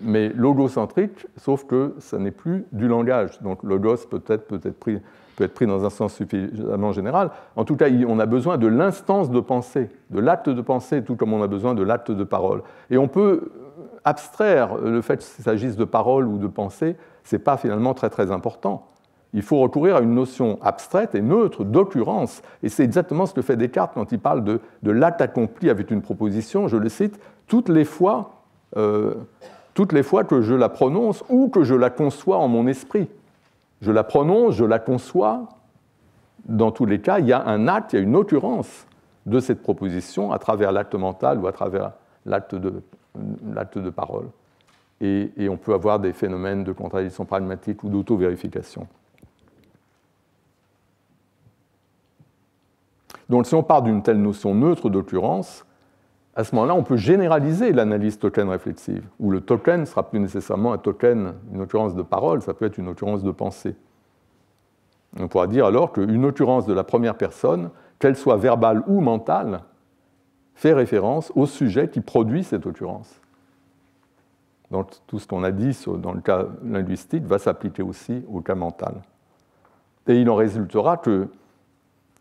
Mais logocentrique, sauf que ça n'est plus du langage. Donc logos peut être pris dans un sens suffisamment général. En tout cas, on a besoin de l'instance de pensée, de l'acte de pensée, tout comme on a besoin de l'acte de parole. Et on peut abstraire le fait qu'il s'agisse de parole ou de pensée, ce n'est pas finalement très très important. Il faut recourir à une notion abstraite et neutre d'occurrence. Et c'est exactement ce que fait Descartes quand il parle de l'acte accompli avec une proposition. Je le cite, toutes les fois que je la prononce ou que je la conçois en mon esprit. Je la prononce, je la conçois. Dans tous les cas, il y a un acte, il y a une occurrence de cette proposition à travers l'acte mental ou à travers l'acte de parole. Et on peut avoir des phénomènes de contradiction pragmatique ou d'auto-vérification. Donc si on part d'une telle notion neutre d'occurrence, à ce moment-là, on peut généraliser l'analyse token réflexive, où le token ne sera plus nécessairement un token, une occurrence de parole, ça peut être une occurrence de pensée. On pourra dire alors qu'une occurrence de la première personne, qu'elle soit verbale ou mentale, fait référence au sujet qui produit cette occurrence. Donc tout ce qu'on a dit dans le cas linguistique va s'appliquer aussi au cas mental. Et il en résultera que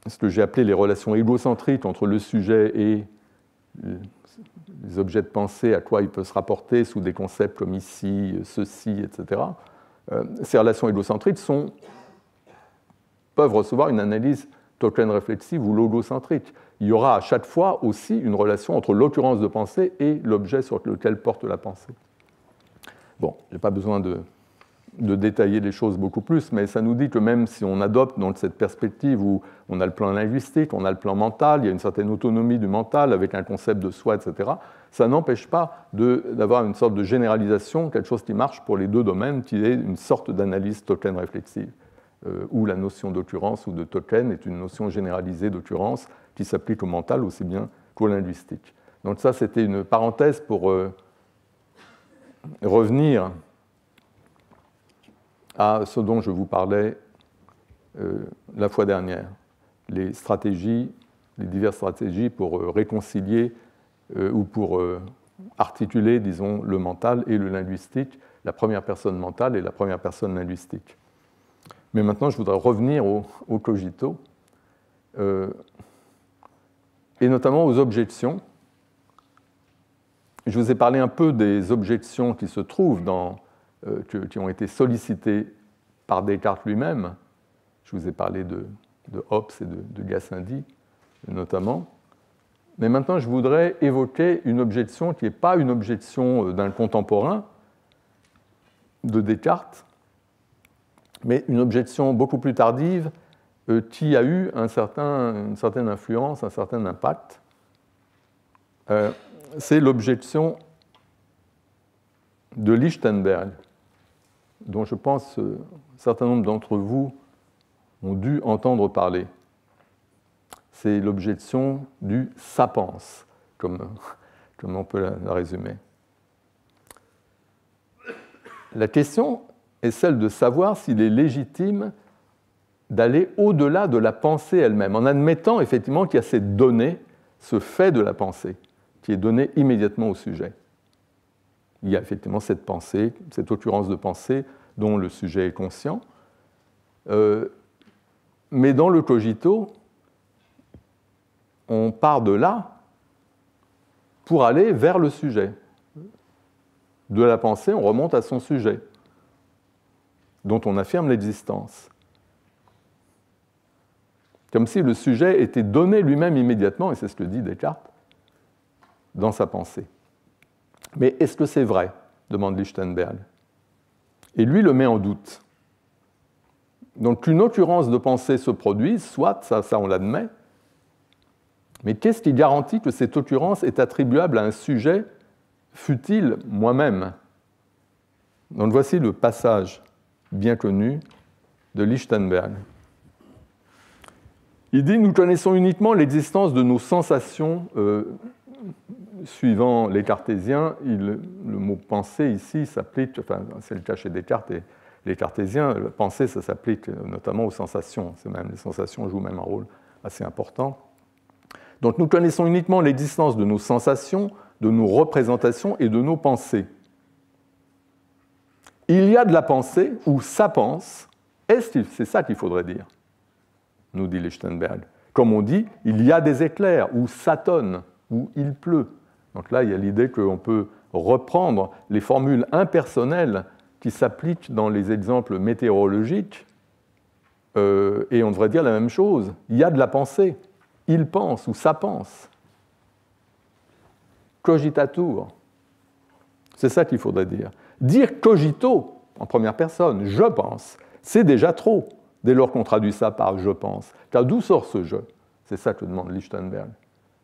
ce que j'ai appelé les relations égocentriques entre le sujet et les objets de pensée, à quoi il peut se rapporter sous des concepts comme ici, ceci, etc. Ces relations égocentriques peuvent recevoir une analyse token réflexive ou logocentrique. Il y aura à chaque fois aussi une relation entre l'occurrence de pensée et l'objet sur lequel porte la pensée. Bon, je n'ai pas besoin de détailler les choses beaucoup plus, mais ça nous dit que même si on adopte dans cette perspective où on a le plan linguistique, on a le plan mental, il y a une certaine autonomie du mental avec un concept de soi, etc., ça n'empêche pas d'avoir une sorte de généralisation, quelque chose qui marche pour les deux domaines, qui est une sorte d'analyse token réflexive, où la notion d'occurrence ou de token est une notion généralisée d'occurrence qui s'applique au mental aussi bien qu'au linguistique. Donc ça, c'était une parenthèse pour revenir à ce dont je vous parlais la fois dernière, les diverses stratégies pour réconcilier ou pour articuler, disons, le mental et le linguistique, la première personne mentale et la première personne linguistique. Mais maintenant, je voudrais revenir au cogito, et notamment aux objections. Je vous ai parlé un peu des objections qui se trouvent qui ont été sollicitées par Descartes lui-même. Je vous ai parlé de Hobbes et de Gassendi, notamment. Mais maintenant, je voudrais évoquer une objection qui n'est pas une objection d'un contemporain de Descartes, mais une objection beaucoup plus tardive qui a eu une certaine influence, un certain impact. C'est l'objection de Lichtenberg, dont je pense un certain nombre d'entre vous ont dû entendre parler. C'est l'objection du sapens, comme on peut la résumer. La question est celle de savoir s'il est légitime d'aller au-delà de la pensée elle-même, en admettant effectivement qu'il y a cette donnée, ce fait de la pensée, qui est donné immédiatement au sujet. Il y a effectivement cette pensée, cette occurrence de pensée dont le sujet est conscient, Mais dans le cogito, on part de là pour aller vers le sujet. De la pensée, on remonte à son sujet, dont on affirme l'existence. Comme si le sujet était donné lui-même immédiatement, et c'est ce que dit Descartes, dans sa pensée. Mais est-ce que c'est vrai ? Demande Lichtenberg. Et lui le met en doute. Donc qu'une occurrence de pensée se produise, soit, ça on l'admet, mais qu'est-ce qui garantit que cette occurrence est attribuable à un sujet, fût-il moi-même ? Donc voici le passage bien connu de Lichtenberg. Il dit « Nous connaissons uniquement l'existence de nos sensations suivant les cartésiens. » Le mot « pensée » ici s'applique, enfin c'est le cas chez Descartes et les cartésiens, la pensée ça s'applique notamment aux sensations. Les sensations jouent même un rôle assez important. Donc nous connaissons uniquement l'existence de nos sensations, de nos représentations et de nos pensées. Il y a de la pensée ou ça pense, c'est ça qu'il faudrait dire, nous dit Lichtenberg. Comme on dit, il y a des éclairs, ou ça tonne, ou il pleut. Donc là, il y a l'idée qu'on peut reprendre les formules impersonnelles qui s'appliquent dans les exemples météorologiques, et on devrait dire la même chose. Il y a de la pensée, il pense, ou ça pense. Cogitatur, c'est ça qu'il faudrait dire. Dire cogito, en première personne, je pense, c'est déjà trop, dès lors qu'on traduit ça par je pense. Car d'où sort ce je ? C'est ça que demande Lichtenberg.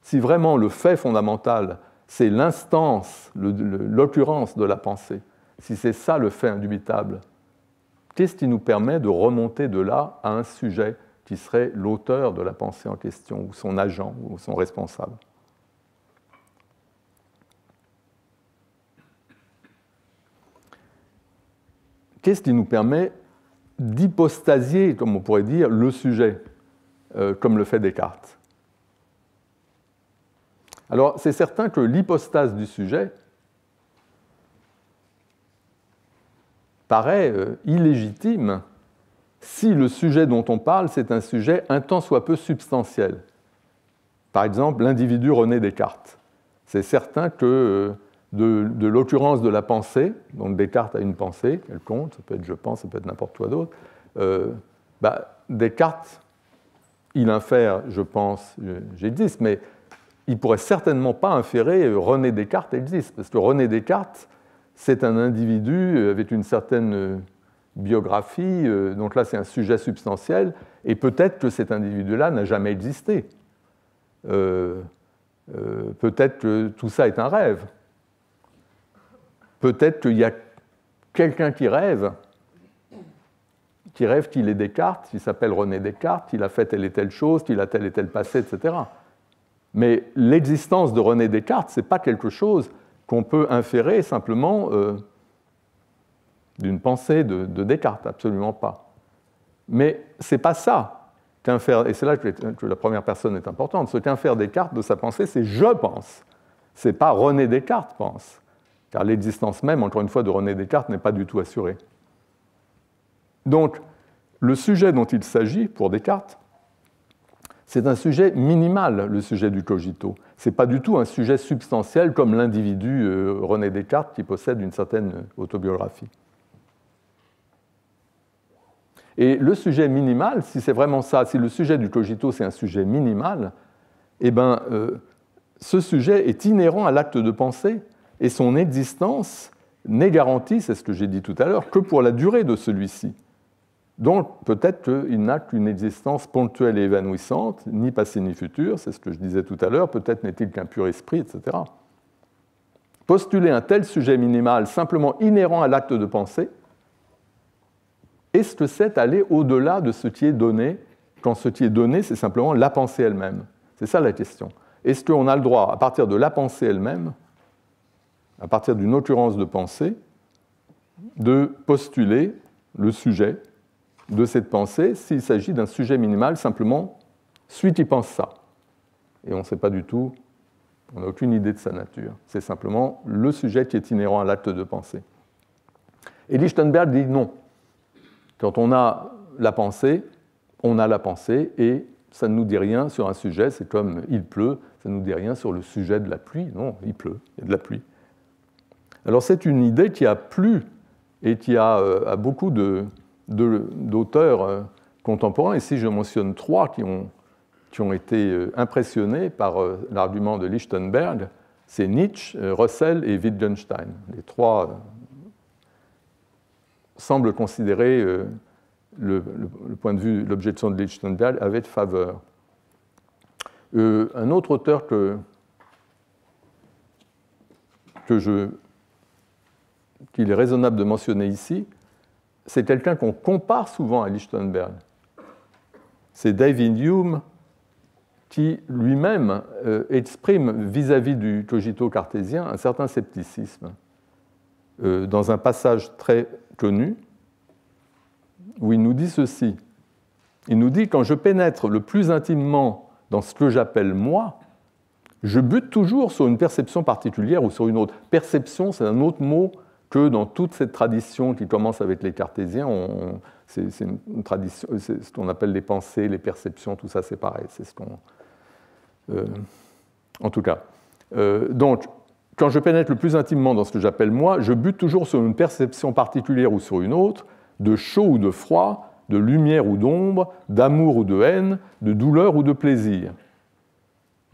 Si vraiment le fait fondamental, c'est l'instance, l'occurrence de la pensée, si c'est ça le fait indubitable, qu'est-ce qui nous permet de remonter de là à un sujet qui serait l'auteur de la pensée en question, ou son agent, ou son responsable ? Qu'est-ce qui nous permet d'hypostasier, comme on pourrait dire, le sujet, comme le fait Descartes ? Alors, c'est certain que l'hypostase du sujet paraît illégitime si le sujet dont on parle, c'est un sujet un tant soit peu substantiel. Par exemple, l'individu René Descartes. C'est certain que de l'occurrence de la pensée, donc Descartes a une pensée, elle compte, ça peut être je pense, ça peut être n'importe quoi d'autre, Descartes, il infère je pense, j'existe, mais il ne pourrait certainement pas inférer René Descartes existe, parce que René Descartes, c'est un individu avec une certaine biographie, donc là c'est un sujet substantiel, et peut-être que cet individu-là n'a jamais existé. Peut-être que tout ça est un rêve. Peut-être qu'il y a quelqu'un qui rêve qu'il est Descartes, qui s'appelle René Descartes, qu'il a fait telle et telle chose, qu'il a tel et tel passé, etc. Mais l'existence de René Descartes, ce n'est pas quelque chose qu'on peut inférer simplement d'une pensée de Descartes, absolument pas. Mais ce n'est pas ça qu'infère, et c'est là que la première personne est importante, ce qu'infère Descartes de sa pensée, c'est « je pense », ce n'est pas « René Descartes pense », car l'existence même, encore une fois, de René Descartes n'est pas du tout assurée. Donc, le sujet dont il s'agit pour Descartes, c'est un sujet minimal, le sujet du cogito. Ce n'est pas du tout un sujet substantiel comme l'individu René Descartes qui possède une certaine autobiographie. Et le sujet minimal, si c'est vraiment ça, si le sujet du cogito c'est un sujet minimal, eh bien, ce sujet est inhérent à l'acte de pensée et son existence n'est garantie, c'est ce que j'ai dit tout à l'heure, que pour la durée de celui-ci. Donc peut-être qu'il n'a qu'une existence ponctuelle et évanouissante, ni passé ni futur, c'est ce que je disais tout à l'heure, peut-être n'est-il qu'un pur esprit, etc. Postuler un tel sujet minimal simplement inhérent à l'acte de pensée, est-ce que c'est aller au-delà de ce qui est donné, quand ce qui est donné, c'est simplement la pensée elle-même ? C'est ça la question. Est-ce qu'on a le droit, à partir de la pensée elle-même, à partir d'une occurrence de pensée, de postuler le sujet de cette pensée s'il s'agit d'un sujet minimal, simplement celui qui pense ça. Et on ne sait pas du tout, on n'a aucune idée de sa nature. C'est simplement le sujet qui est inhérent à l'acte de pensée. Et Lichtenberg dit non. Quand on a la pensée, on a la pensée, et ça ne nous dit rien sur un sujet, c'est comme il pleut, ça ne nous dit rien sur le sujet de la pluie. Non, il pleut, il y a de la pluie. Alors c'est une idée qui a plu et qui a à beaucoup d'auteurs contemporains. Ici, je mentionne 3 qui ont été impressionnés par l'argument de Lichtenberg. C'est Nietzsche, Russell et Wittgenstein. Les 3 semblent considérer le point de vue, l'objection de Lichtenberg avec faveur. Un autre auteur qu'il est raisonnable de mentionner ici, c'est quelqu'un qu'on compare souvent à Lichtenberg. C'est David Hume, qui lui-même exprime vis-à-vis du cogito cartésien un certain scepticisme. Dans un passage très connu, où il nous dit ceci. Il nous dit « Quand je pénètre le plus intimement dans ce que j'appelle moi, je bute toujours sur une perception particulière ou sur une autre. » Perception, c'est un autre mot que dans toute cette tradition qui commence avec les cartésiens, c'est une tradition, c'est ce qu'on appelle les pensées, les perceptions, tout ça c'est pareil. C'est ce qu'on, en tout cas. Donc, quand je pénètre le plus intimement dans ce que j'appelle moi, je bute toujours sur une perception particulière ou sur une autre, de chaud ou de froid, de lumière ou d'ombre, d'amour ou de haine, de douleur ou de plaisir.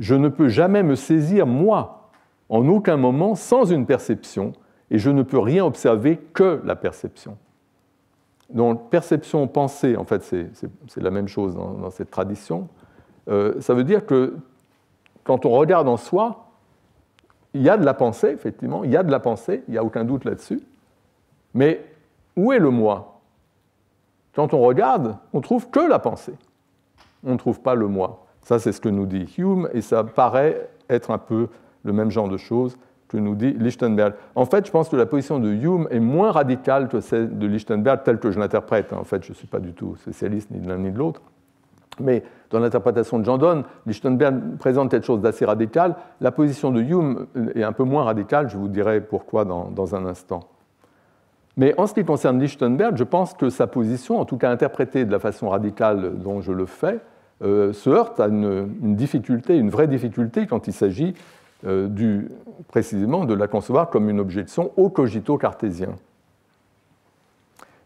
Je ne peux jamais me saisir, moi, en aucun moment, sans une perception, et je ne peux rien observer que la perception. Donc, perception, pensée, en fait, c'est la même chose dans cette tradition. Ça veut dire que quand on regarde en soi, il y a de la pensée, effectivement, il y a de la pensée, il n'y a aucun doute là-dessus, mais où est le moi ? Quand on regarde, on ne trouve que la pensée. On ne trouve pas le moi. Ça, c'est ce que nous dit Hume, et ça paraît être un peu le même genre de choses que nous dit Lichtenberg. En fait, je pense que la position de Hume est moins radicale que celle de Lichtenberg, telle que je l'interprète. En fait, je ne suis pas du tout spécialiste ni de l'un ni de l'autre. Mais dans l'interprétation de Jean Donne, Lichtenberg présente quelque chose d'assez radical. La position de Hume est un peu moins radicale, je vous dirai pourquoi dans un instant. Mais en ce qui concerne Lichtenberg, je pense que sa position, en tout cas interprétée de la façon radicale dont je le fais, se heurte à une difficulté, une vraie difficulté quand il s'agit précisément de la concevoir comme une objection au cogito cartésien.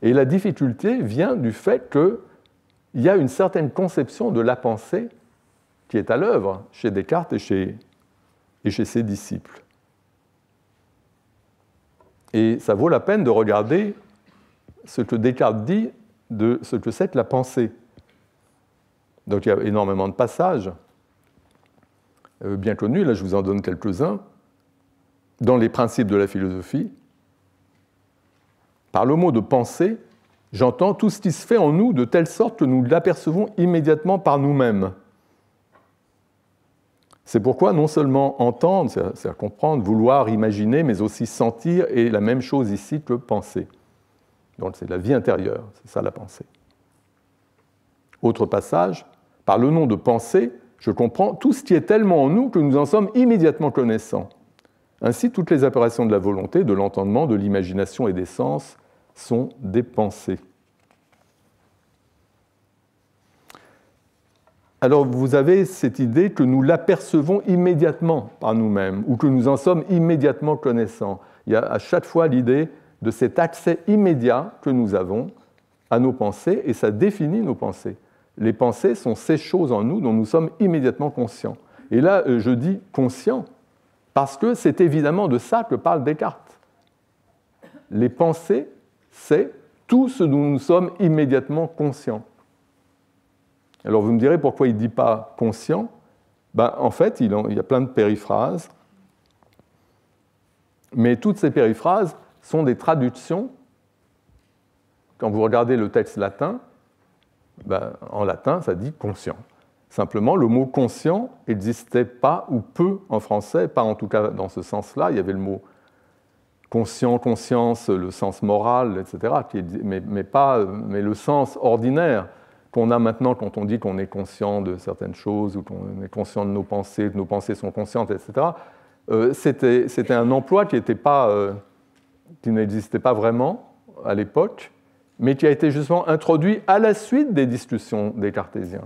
Et la difficulté vient du fait qu'il y a une certaine conception de la pensée qui est à l'œuvre chez Descartes et chez ses disciples. Et ça vaut la peine de regarder ce que Descartes dit de ce que c'est que la pensée. Donc il y a énormément de passages bien connus, là je vous en donne quelques-uns. Dans les principes de la philosophie, par le mot de pensée, j'entends tout ce qui se fait en nous de telle sorte que nous l'apercevons immédiatement par nous-mêmes. C'est pourquoi non seulement entendre, c'est-à-dire comprendre, vouloir, imaginer, mais aussi sentir est la même chose ici que penser. Donc c'est la vie intérieure, c'est ça la pensée. Autre passage, par le nom de pensée, je comprends tout ce qui est tellement en nous que nous en sommes immédiatement connaissants. Ainsi, toutes les opérations de la volonté, de l'entendement, de l'imagination et des sens sont des pensées. Alors vous avez cette idée que nous l'apercevons immédiatement par nous-mêmes ou que nous en sommes immédiatement connaissants. Il y a à chaque fois l'idée de cet accès immédiat que nous avons à nos pensées et ça définit nos pensées. Les pensées sont ces choses en nous dont nous sommes immédiatement conscients. Et là, je dis conscient parce que c'est évidemment de ça que parle Descartes. Les pensées, c'est tout ce dont nous sommes immédiatement conscients. Alors vous me direz pourquoi il ne dit pas conscient. En fait, il y a plein de périphrases, mais toutes ces périphrases sont des traductions. Quand vous regardez le texte latin, en latin, ça dit conscient. Simplement, le mot conscient n'existait pas ou peu en français, pas en tout cas dans ce sens-là. Il y avait le mot conscient, conscience, le sens moral, etc., mais le sens ordinaire qu'on a maintenant quand on dit qu'on est conscient de certaines choses ou qu'on est conscient de nos pensées, que nos pensées sont conscientes, etc., c'était un emploi qui n'existait pas vraiment à l'époque mais qui a été justement introduit à la suite des discussions des cartésiens.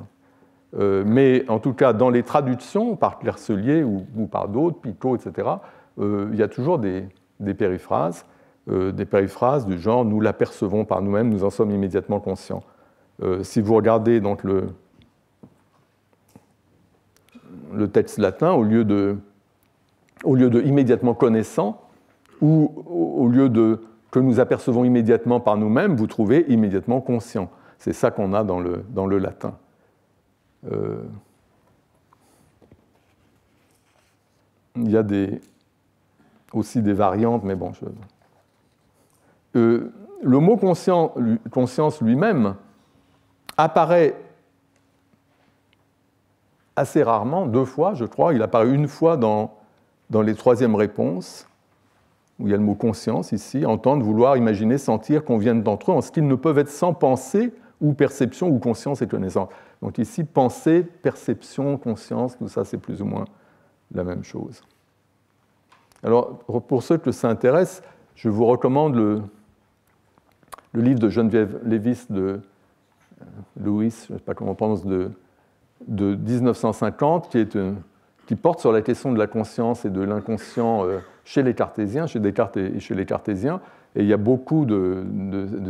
Mais en tout cas, dans les traductions, par Clerselier ou par d'autres, Picot, etc., il y a toujours des périphrases du genre « nous l'apercevons par nous-mêmes, nous en sommes immédiatement conscients ». Si vous regardez donc le texte latin, au lieu de immédiatement connaissant, ou au lieu de que nous apercevons immédiatement par nous-mêmes, vous trouvez immédiatement conscient. C'est ça qu'on a dans le latin. Il y a aussi des variantes, mais bon. Le mot conscience lui-même apparaît assez rarement, 2 fois, je crois. Il apparaît une fois dans les troisièmes réponses, où il y a le mot conscience ici, entendre, vouloir, imaginer, sentir, conviennent d'entre eux, en ce qu'ils ne peuvent être sans pensée ou perception ou conscience et connaissance. Donc ici, pensée, perception, conscience, tout ça, c'est plus ou moins la même chose. Alors, pour ceux que ça intéresse, je vous recommande le livre de Geneviève Lévis de Louis, je ne sais pas comment on prononce, de 1950, qui porte sur la question de la conscience et de l'inconscient chez les cartésiens, chez Descartes et chez les cartésiens. Et il y a beaucoup de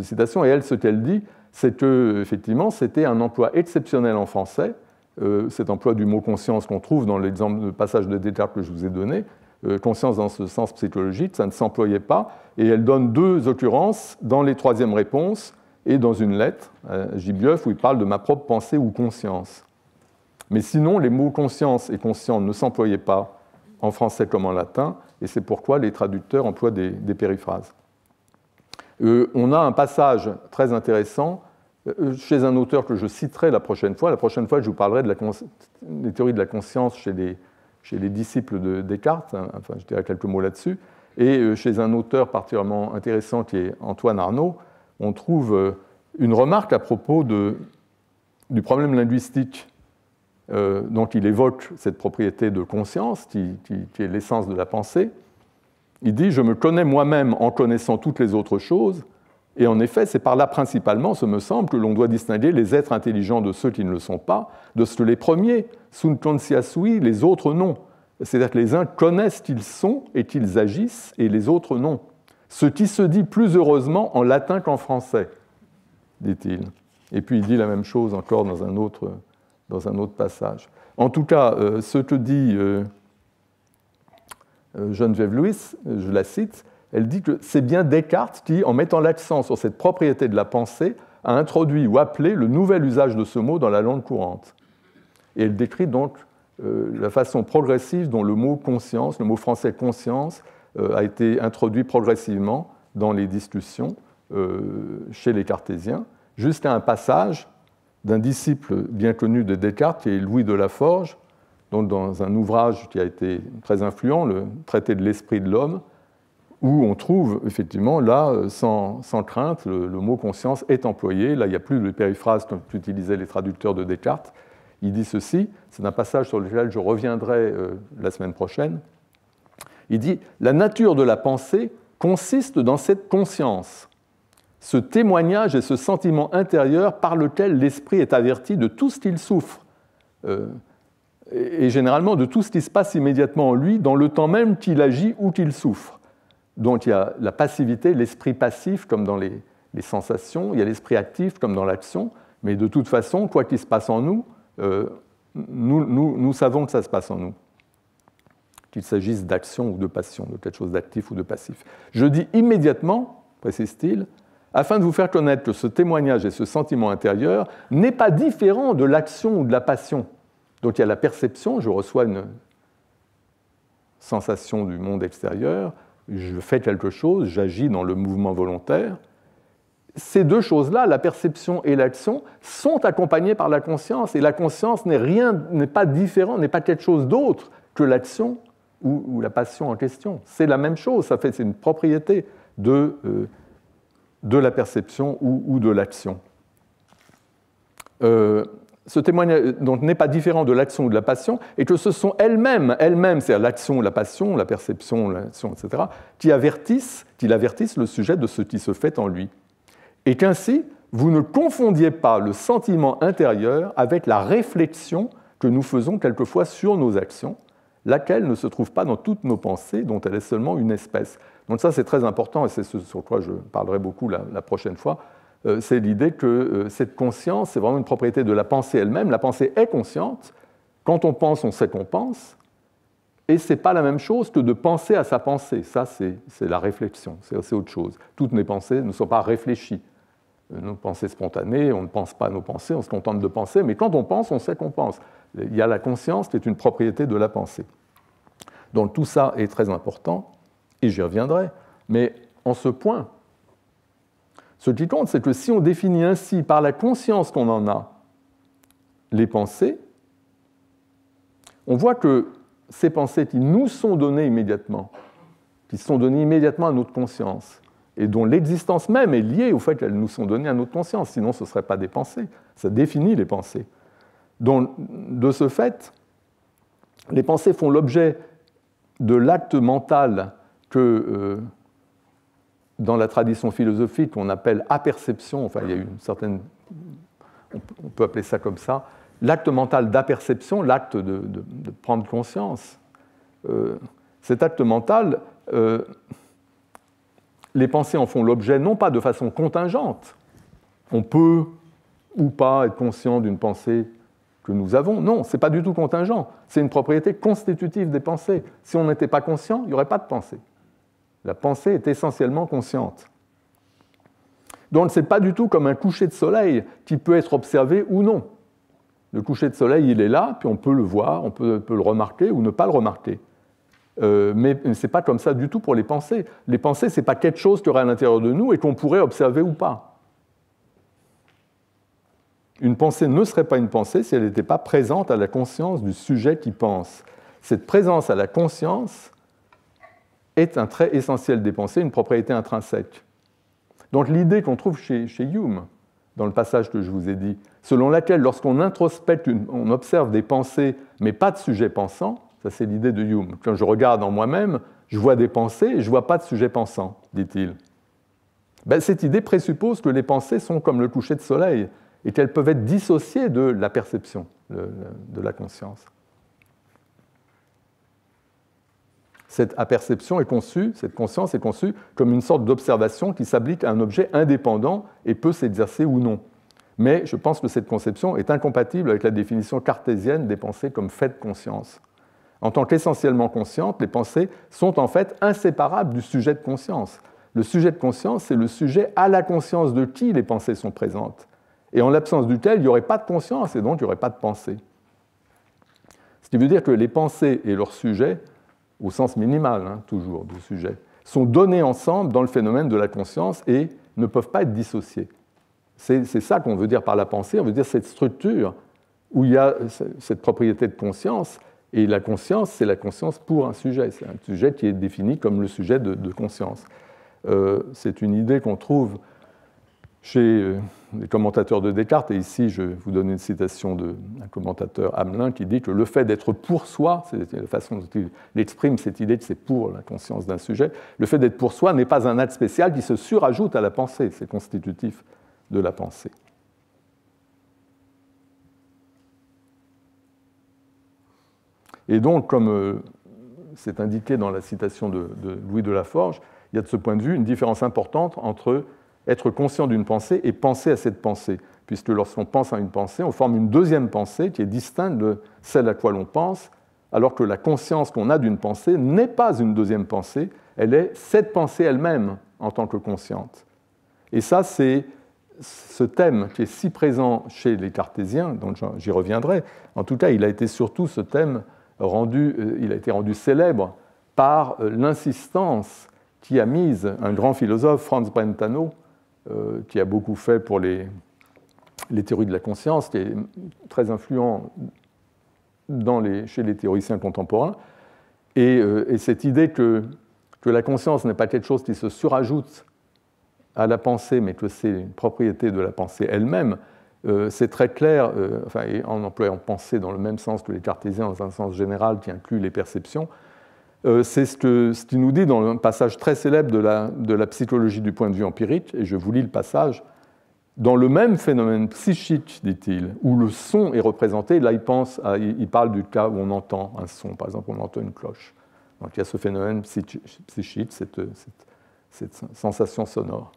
citations. Et elle, ce qu'elle dit, c'est qu'effectivement, c'était un emploi exceptionnel en français, cet emploi du mot conscience qu'on trouve dans l'exemple de passage de Descartes que je vous ai donné. Conscience dans ce sens psychologique, ça ne s'employait pas. Et elle donne 2 occurrences dans les troisièmes réponses et dans une lettre à Gibieuf où il parle de ma propre pensée ou conscience. Mais sinon, les mots conscience et conscient ne s'employaient pas en français comme en latin, et c'est pourquoi les traducteurs emploient des périphrases. On a un passage très intéressant chez un auteur que je citerai la prochaine fois. La prochaine fois, je vous parlerai des théories de la conscience chez les disciples de Descartes, enfin, je dirai quelques mots là-dessus. Et chez un auteur particulièrement intéressant qui est Antoine Arnaud, on trouve une remarque à propos du problème linguistique. Donc il évoque cette propriété de conscience qui est l'essence de la pensée. Il dit « Je me connais moi-même en connaissant toutes les autres choses, et en effet, c'est par là principalement, ce me semble, que l'on doit distinguer les êtres intelligents de ceux qui ne le sont pas, de ce que les premiers, sunt conscia sui, les autres non. C'est-à-dire que les uns connaissent qu'ils sont et qu'ils agissent, et les autres non. Ce qui se dit plus heureusement en latin qu'en français, dit-il. » Et puis il dit la même chose encore dans un autre passage. En tout cas, ce que dit Geneviève Louis, je la cite, elle dit que c'est bien Descartes qui, en mettant l'accent sur cette propriété de la pensée, a introduit ou appelé le nouvel usage de ce mot dans la langue courante. Et elle décrit donc la façon progressive dont le mot conscience, le mot français conscience, a été introduit progressivement dans les discussions chez les cartésiens, jusqu'à un passage d'un disciple bien connu de Descartes, qui est Louis de la Forge, donc dans un ouvrage qui a été très influent, le Traité de l'esprit de l'homme, où on trouve effectivement, là, sans crainte, le mot conscience est employé. Là, il n'y a plus de périphrase comme utilisaient les traducteurs de Descartes. Il dit ceci, c'est un passage sur lequel je reviendrai la semaine prochaine. Il dit « La nature de la pensée consiste dans cette conscience, ce témoignage et ce sentiment intérieur par lequel l'esprit est averti de tout ce qu'il souffre, et généralement de tout ce qui se passe immédiatement en lui, dans le temps même qu'il agit ou qu'il souffre. » Donc il y a la passivité, l'esprit passif comme dans les sensations, il y a l'esprit actif comme dans l'action, mais de toute façon, quoi qu'il se passe en nous, nous savons que ça se passe en nous, qu'il s'agisse d'action ou de passion, de quelque chose d'actif ou de passif. Je dis immédiatement, précise-t-il, afin de vous faire connaître que ce témoignage et ce sentiment intérieur n'est pas différent de l'action ou de la passion. Donc il y a la perception, je reçois une sensation du monde extérieur, je fais quelque chose, j'agis dans le mouvement volontaire. Ces 2 choses-là, la perception et l'action, sont accompagnées par la conscience, et la conscience n'est pas différent, n'est pas quelque chose d'autre que l'action ou la passion en question. C'est la même chose, c'est une propriété de la perception ou de l'action. Ce témoignage donc, n'est pas différent de l'action ou de la passion, et que ce sont elles-mêmes, c'est-à-dire l'action, la passion, la perception, l'action, etc., qui avertissent le sujet de ce qui se fait en lui. et qu'ainsi, vous ne confondiez pas le sentiment intérieur avec la réflexion que nous faisons quelquefois sur nos actions, laquelle ne se trouve pas dans toutes nos pensées, dont elle est seulement une espèce. Donc ça, c'est très important, et c'est ce sur quoi je parlerai beaucoup la prochaine fois. C'est l'idée que cette conscience, c'est vraiment une propriété de la pensée elle-même. La pensée est consciente. Quand on pense, on sait qu'on pense. Et ce n'est pas la même chose que de penser à sa pensée. Ça, c'est la réflexion, c'est autre chose. Toutes mes pensées ne sont pas réfléchies. Nos pensées spontanées, on ne pense pas à nos pensées, on se contente de penser, mais quand on pense, on sait qu'on pense. Il y a la conscience qui est une propriété de la pensée. Donc tout ça est très important, et j'y reviendrai. Mais en ce point, ce qui compte, c'est que si on définit ainsi par la conscience qu'on en a les pensées, on voit que ces pensées qui nous sont données immédiatement, qui sont données immédiatement à notre conscience, et dont l'existence même est liée au fait qu'elles nous sont données à notre conscience, sinon ce ne seraient pas des pensées. Ça définit les pensées. Donc, de ce fait, les pensées font l'objet de l'acte mental que, dans la tradition philosophique, on appelle aperception, enfin, il y a une certaine... On peut appeler ça comme ça, l'acte mental d'aperception, l'acte de prendre conscience. Cet acte mental, les pensées en font l'objet non pas de façon contingente, on peut ou pas être conscient d'une pensée que nous avons, non, ce n'est pas du tout contingent, c'est une propriété constitutive des pensées. Si on n'était pas conscient, il n'y aurait pas de pensée. La pensée est essentiellement consciente. Donc ce n'est pas du tout comme un coucher de soleil qui peut être observé ou non. Le coucher de soleil, il est là, puis on peut le voir, on peut le remarquer ou ne pas le remarquer. Mais ce n'est pas comme ça du tout pour les pensées. Les pensées, ce n'est pas quelque chose qui aurait à l'intérieur de nous et qu'on pourrait observer ou pas. Une pensée ne serait pas une pensée si elle n'était pas présente à la conscience du sujet qui pense. Cette présence à la conscience est un trait essentiel des pensées, une propriété intrinsèque. Donc l'idée qu'on trouve chez Hume, dans le passage que je vous ai dit, selon laquelle lorsqu'on introspecte, on observe des pensées, mais pas de sujet pensant, ça c'est l'idée de Hume. Quand je regarde en moi-même, je vois des pensées et je ne vois pas de sujet pensant, dit-il. Cette idée présuppose que les pensées sont comme le coucher de soleil et qu'elles peuvent être dissociées de la perception, de la conscience. Cette aperception est conçue, cette conscience est conçue comme une sorte d'observation qui s'applique à un objet indépendant et peut s'exercer ou non. Mais je pense que cette conception est incompatible avec la définition cartésienne des pensées comme fait de conscience. En tant qu'essentiellement conscientes, les pensées sont en fait inséparables du sujet de conscience. Le sujet de conscience, c'est le sujet à la conscience de qui les pensées sont présentes. Et en l'absence duquel, il n'y aurait pas de conscience et donc il n'y aurait pas de pensée. Ce qui veut dire que les pensées et leur sujet, au sens minimal, toujours, du sujet, sont donnés ensemble dans le phénomène de la conscience et ne peuvent pas être dissociés. C'est ça qu'on veut dire par la pensée, on veut dire cette structure où il y a cette propriété de conscience, et la conscience, c'est la conscience pour un sujet. C'est un sujet qui est défini comme le sujet de conscience. C'est une idée qu'on trouve chez les commentateurs de Descartes, et ici je vous donne une citation d'un commentateur, Hamelin, qui dit que le fait d'être pour soi, c'est la façon dont il exprime cette idée que c'est pour la conscience d'un sujet, le fait d'être pour soi n'est pas un acte spécial qui se surajoute à la pensée, c'est constitutif de la pensée. Et donc, comme c'est indiqué dans la citation de Louis de Laforge, il y a de ce point de vue une différence importante entre être conscient d'une pensée et penser à cette pensée, puisque lorsqu'on pense à une pensée, on forme une deuxième pensée qui est distincte de celle à quoi l'on pense, alors que la conscience qu'on a d'une pensée n'est pas une deuxième pensée, elle est cette pensée elle-même en tant que consciente. Et ça, c'est ce thème qui est si présent chez les cartésiens, donc j'y reviendrai. En tout cas, il a été surtout ce thème il a été rendu célèbre par l'insistance qui a mise un grand philosophe, Franz Brentano, qui a beaucoup fait pour les théories de la conscience, qui est très influent chez les théoriciens contemporains. Et cette idée que la conscience n'est pas quelque chose qui se surajoute à la pensée, mais que c'est une propriété de la pensée elle-même, c'est très clair, en employant pensée dans le même sens que les cartésiens, dans un sens général qui inclut les perceptions, C'est ce qu'il nous dit dans un passage très célèbre de la psychologie du point de vue empirique, et je vous lis le passage. Dans le même phénomène psychique, dit-il, où le son est représenté, là il parle du cas où on entend un son, par exemple on entend une cloche. Donc il y a ce phénomène psychique, cette sensation sonore,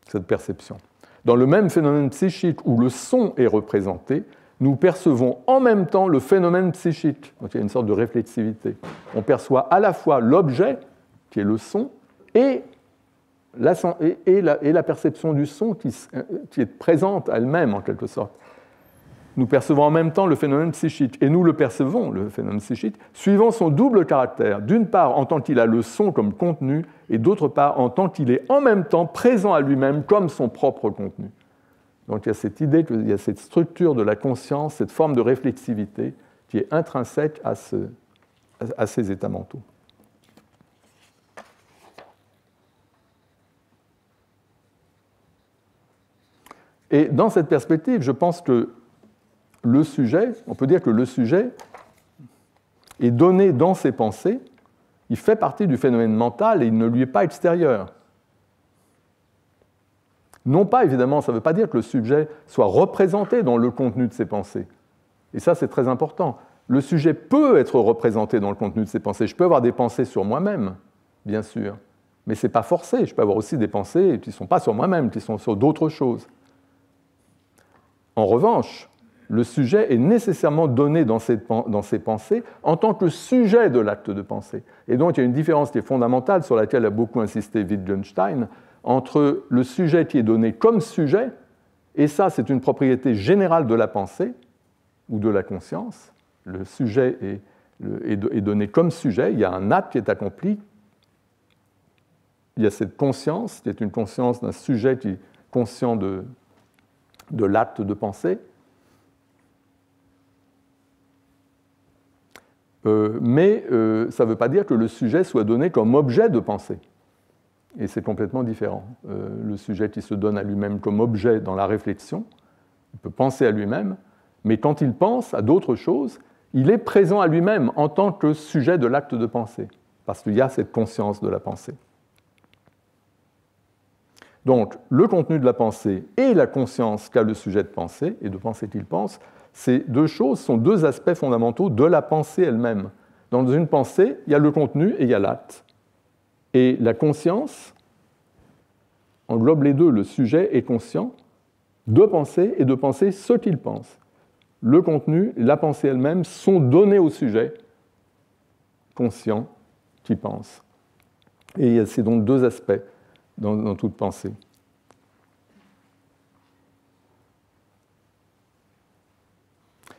cette perception. Dans le même phénomène psychique où le son est représenté, nous percevons en même temps le phénomène psychique. Donc il y a une sorte de réflexivité. On perçoit à la fois l'objet, qui est le son, et la perception du son qui est présente elle-même, en quelque sorte. Nous percevons en même temps le phénomène psychique, et nous le percevons, le phénomène psychique, suivant son double caractère. D'une part, en tant qu'il a le son comme contenu, et d'autre part, en tant qu'il est en même temps présent à lui-même comme son propre contenu. Donc il y a cette idée qu'il y a cette structure de la conscience, cette forme de réflexivité qui est intrinsèque à ces états mentaux. Et dans cette perspective, je pense que le sujet, on peut dire que le sujet est donné dans ses pensées, il fait partie du phénomène mental et il ne lui est pas extérieur. Non pas, évidemment, ça ne veut pas dire que le sujet soit représenté dans le contenu de ses pensées. Et ça, c'est très important. Le sujet peut être représenté dans le contenu de ses pensées. Je peux avoir des pensées sur moi-même, bien sûr, mais ce n'est pas forcé. Je peux avoir aussi des pensées qui ne sont pas sur moi-même, qui sont sur d'autres choses. En revanche, le sujet est nécessairement donné dans ses pensées en tant que sujet de l'acte de pensée. Et donc, il y a une différence qui est fondamentale sur laquelle a beaucoup insisté Wittgenstein entre le sujet qui est donné comme sujet, et ça, c'est une propriété générale de la pensée ou de la conscience. Le sujet est donné comme sujet, il y a un acte qui est accompli, il y a cette conscience qui est une conscience d'un sujet qui est conscient de l'acte de pensée. Mais ça ne veut pas dire que le sujet soit donné comme objet de pensée. Et c'est complètement différent. Le sujet qui se donne à lui-même comme objet dans la réflexion, il peut penser à lui-même, mais quand il pense à d'autres choses, il est présent à lui-même en tant que sujet de l'acte de pensée, parce qu'il y a cette conscience de la pensée. Donc, le contenu de la pensée et la conscience qu'a le sujet de pensée, et de penser qu'il pense, ces deux choses sont deux aspects fondamentaux de la pensée elle-même. Dans une pensée, il y a le contenu et il y a l'acte. Et la conscience englobe les deux. Le sujet est conscient de penser et de penser ce qu'il pense. Le contenu et la pensée elle-même sont donnés au sujet conscient qui pense. Et c'est donc deux aspects dans toute pensée.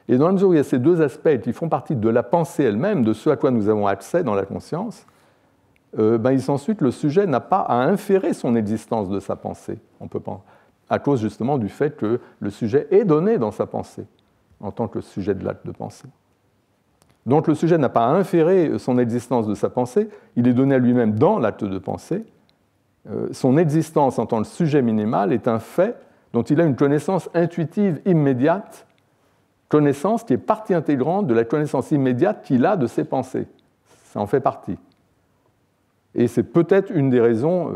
Et dans la mesure où il y a ces deux aspects qui font partie de la pensée elle-même, de ce à quoi nous avons accès dans la conscience, il s'ensuit que le sujet n'a pas à inférer son existence de sa pensée, à cause justement du fait que le sujet est donné dans sa pensée, en tant que sujet de l'acte de pensée. Donc le sujet n'a pas à inférer son existence de sa pensée, il est donné à lui-même dans l'acte de pensée. Son existence en tant que sujet minimal est un fait dont il a une connaissance intuitive immédiate, connaissance qui est partie intégrante de la connaissance immédiate qu'il a de ses pensées. Ça en fait partie. Et c'est peut-être une des raisons,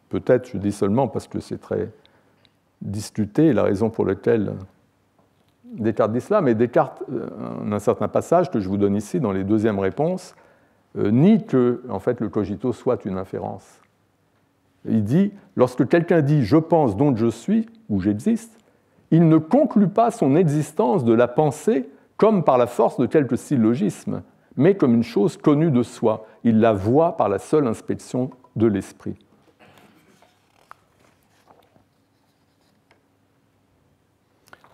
peut-être je dis seulement parce que c'est très discuté, la raison pour laquelle Descartes dit cela, mais Descartes, en un certain passage que je vous donne ici dans les deuxièmes réponses, nie que en fait, le cogito soit une inférence. Il dit, lorsque quelqu'un dit « je pense donc je suis » ou « j'existe », il ne conclut pas son existence de la pensée comme par la force de quelques syllogismes, mais comme une chose connue de soi. Il la voit par la seule inspection de l'esprit.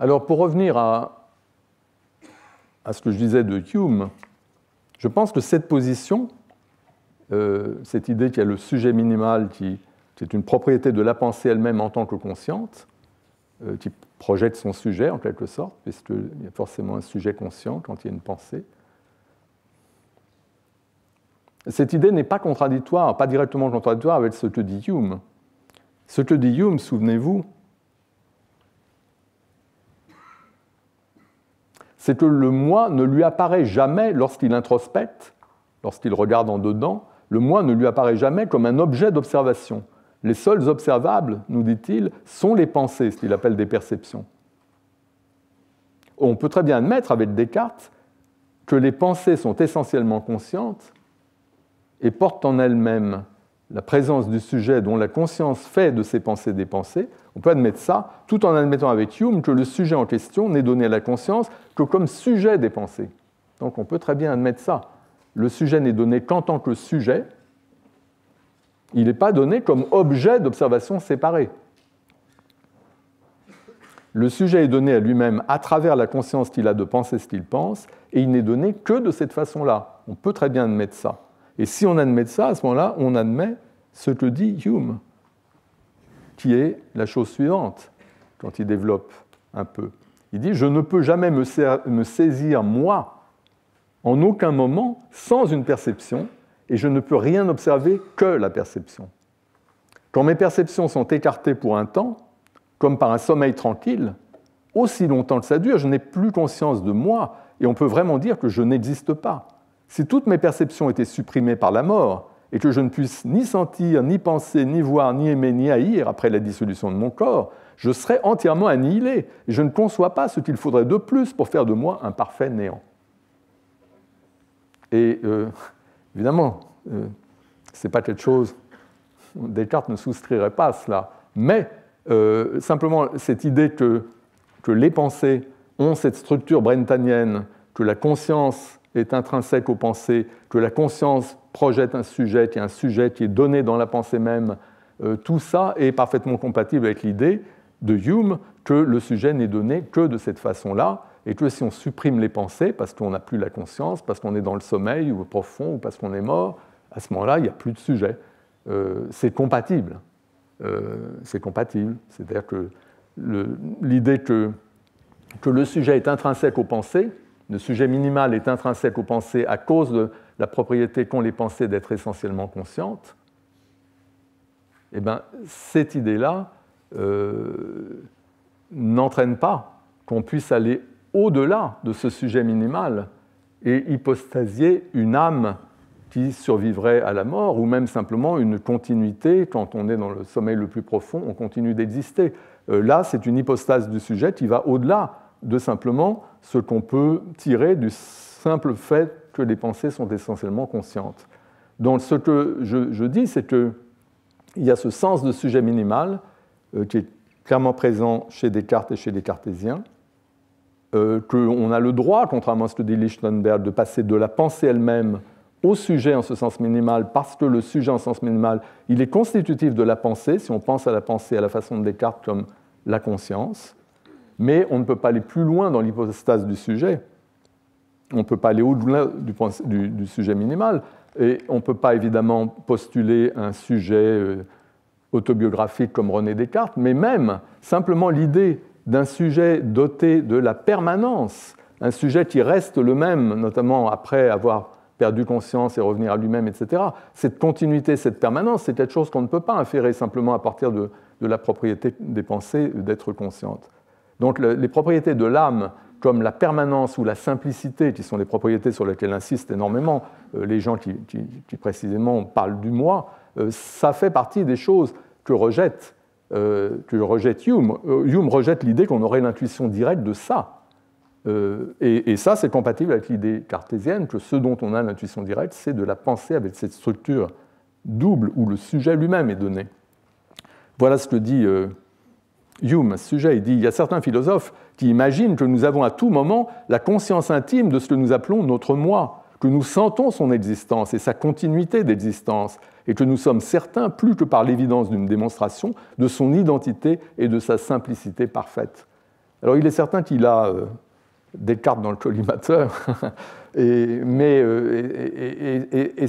Alors, pour revenir à ce que je disais de Hume, je pense que cette position, cette idée qu'il y a le sujet minimal qui est une propriété de la pensée elle-même en tant que consciente, qui projette son sujet en quelque sorte, puisqu'il y a forcément un sujet conscient quand il y a une pensée. Cette idée n'est pas contradictoire, pas directement contradictoire avec ce que dit Hume. Ce que dit Hume, souvenez-vous, c'est que le moi ne lui apparaît jamais lorsqu'il introspecte lorsqu'il regarde en dedans, le moi ne lui apparaît jamais comme un objet d'observation. Les seuls observables, nous dit-il, sont les pensées, ce qu'il appelle des perceptions. On peut très bien admettre avec Descartes que les pensées sont essentiellement conscientes et portent en elles-mêmes la présence du sujet dont la conscience fait de ces pensées des pensées. On peut admettre ça, tout en admettant avec Hume que le sujet en question n'est donné à la conscience que comme sujet des pensées. Donc on peut très bien admettre ça. Le sujet n'est donné qu'en tant que sujet, il n'est pas donné comme objet d'observation séparé. Le sujet est donné à lui-même à travers la conscience qu'il a de penser ce qu'il pense, et il n'est donné que de cette façon-là. On peut très bien admettre ça. Et si on admet ça, à ce moment-là, on admet ce que dit Hume, qui est la chose suivante, quand il développe un peu. Il dit « Je ne peux jamais me saisir, moi, en aucun moment, sans une perception, et je ne peux rien observer que la perception. Quand mes perceptions sont écartées pour un temps, comme par un sommeil tranquille, aussi longtemps que ça dure, je n'ai plus conscience de moi, et on peut vraiment dire que je n'existe pas. Si toutes mes perceptions étaient supprimées par la mort, et que je ne puisse ni sentir, ni penser, ni voir, ni aimer, ni haïr après la dissolution de mon corps, je serais entièrement annihilé, et je ne conçois pas ce qu'il faudrait de plus pour faire de moi un parfait néant. » Et évidemment, ce n'est pas quelque chose, Descartes ne souscrirait pas à cela, mais simplement cette idée que les pensées ont cette structure brentanienne, que la conscience est intrinsèque aux pensées, que la conscience projette un sujet, qu'il y a un sujet qui est donné dans la pensée même, tout ça est parfaitement compatible avec l'idée de Hume que le sujet n'est donné que de cette façon-là, et que si on supprime les pensées, parce qu'on n'a plus la conscience, parce qu'on est dans le sommeil ou profond, ou parce qu'on est mort, à ce moment-là, il n'y a plus de sujet. C'est compatible. C'est-à-dire que l'idée que le sujet est intrinsèque aux pensées, le sujet minimal est intrinsèque aux pensées à cause de la propriété qu'ont les pensées d'être essentiellement conscientes, eh bien, cette idée-là n'entraîne pas qu'on puisse aller au-delà de ce sujet minimal et hypostasier une âme qui survivrait à la mort, ou même simplement une continuité. Quand on est dans le sommeil le plus profond, on continue d'exister. Là, c'est une hypostase du sujet qui va au-delà de simplement ce qu'on peut tirer du simple fait que les pensées sont essentiellement conscientes. Donc ce que je dis, c'est qu'il y a ce sens de sujet minimal qui est clairement présent chez Descartes et chez les cartésiens, qu'on a le droit, contrairement à ce que dit Lichtenberg, de passer de la pensée elle-même au sujet en ce sens minimal, parce que le sujet en sens minimal, il est constitutif de la pensée, si on pense à la pensée à la façon de Descartes comme la conscience, mais on ne peut pas aller plus loin dans l'hypostase du sujet, on ne peut pas aller au-delà du sujet minimal, et on ne peut pas évidemment postuler un sujet autobiographique comme René Descartes, mais même simplement l'idée d'un sujet doté de la permanence, un sujet qui reste le même, notamment après avoir perdu conscience et revenir à lui-même, etc. Cette continuité, cette permanence, c'est quelque chose qu'on ne peut pas inférer simplement à partir de la propriété des pensées d'être conscientes. Donc les propriétés de l'âme, comme la permanence ou la simplicité, qui sont les propriétés sur lesquelles insistent énormément les gens qui précisément parlent du moi, ça fait partie des choses que rejette Hume. Hume rejette l'idée qu'on aurait l'intuition directe de ça. Et ça, c'est compatible avec l'idée cartésienne que ce dont on a l'intuition directe, c'est de la pensée avec cette structure double où le sujet lui-même est donné. Voilà ce que dit Hume à ce sujet. Il dit « Il y a certains philosophes qui imaginent que nous avons à tout moment la conscience intime de ce que nous appelons notre moi, que nous sentons son existence et sa continuité d'existence, et que nous sommes certains, plus que par l'évidence d'une démonstration, de son identité et de sa simplicité parfaite. » Alors il est certain qu'il a Descartes dans le collimateur, et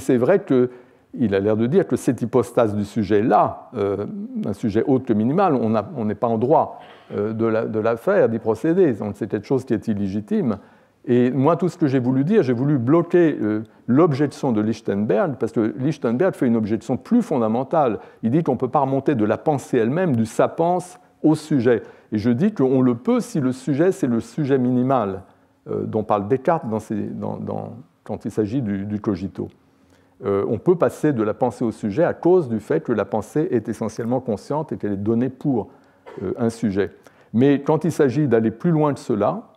c'est vrai qu'il a l'air de dire que cette hypostase du sujet-là, un sujet autre que minimal, on n'est pas en droit de la faire, d'y procéder, donc c'est quelque chose qui est illégitime. Et moi, tout ce que j'ai voulu dire, j'ai voulu bloquer l'objection de Lichtenberg, parce que Lichtenberg fait une objection plus fondamentale. Il dit qu'on ne peut pas remonter de la pensée elle-même, du sapence, au sujet. Et je dis qu'on le peut si le sujet, c'est le sujet minimal dont parle Descartes quand il s'agit du cogito. on peut passer de la pensée au sujet à cause du fait que la pensée est essentiellement consciente et qu'elle est donnée pour un sujet. Mais quand il s'agit d'aller plus loin que cela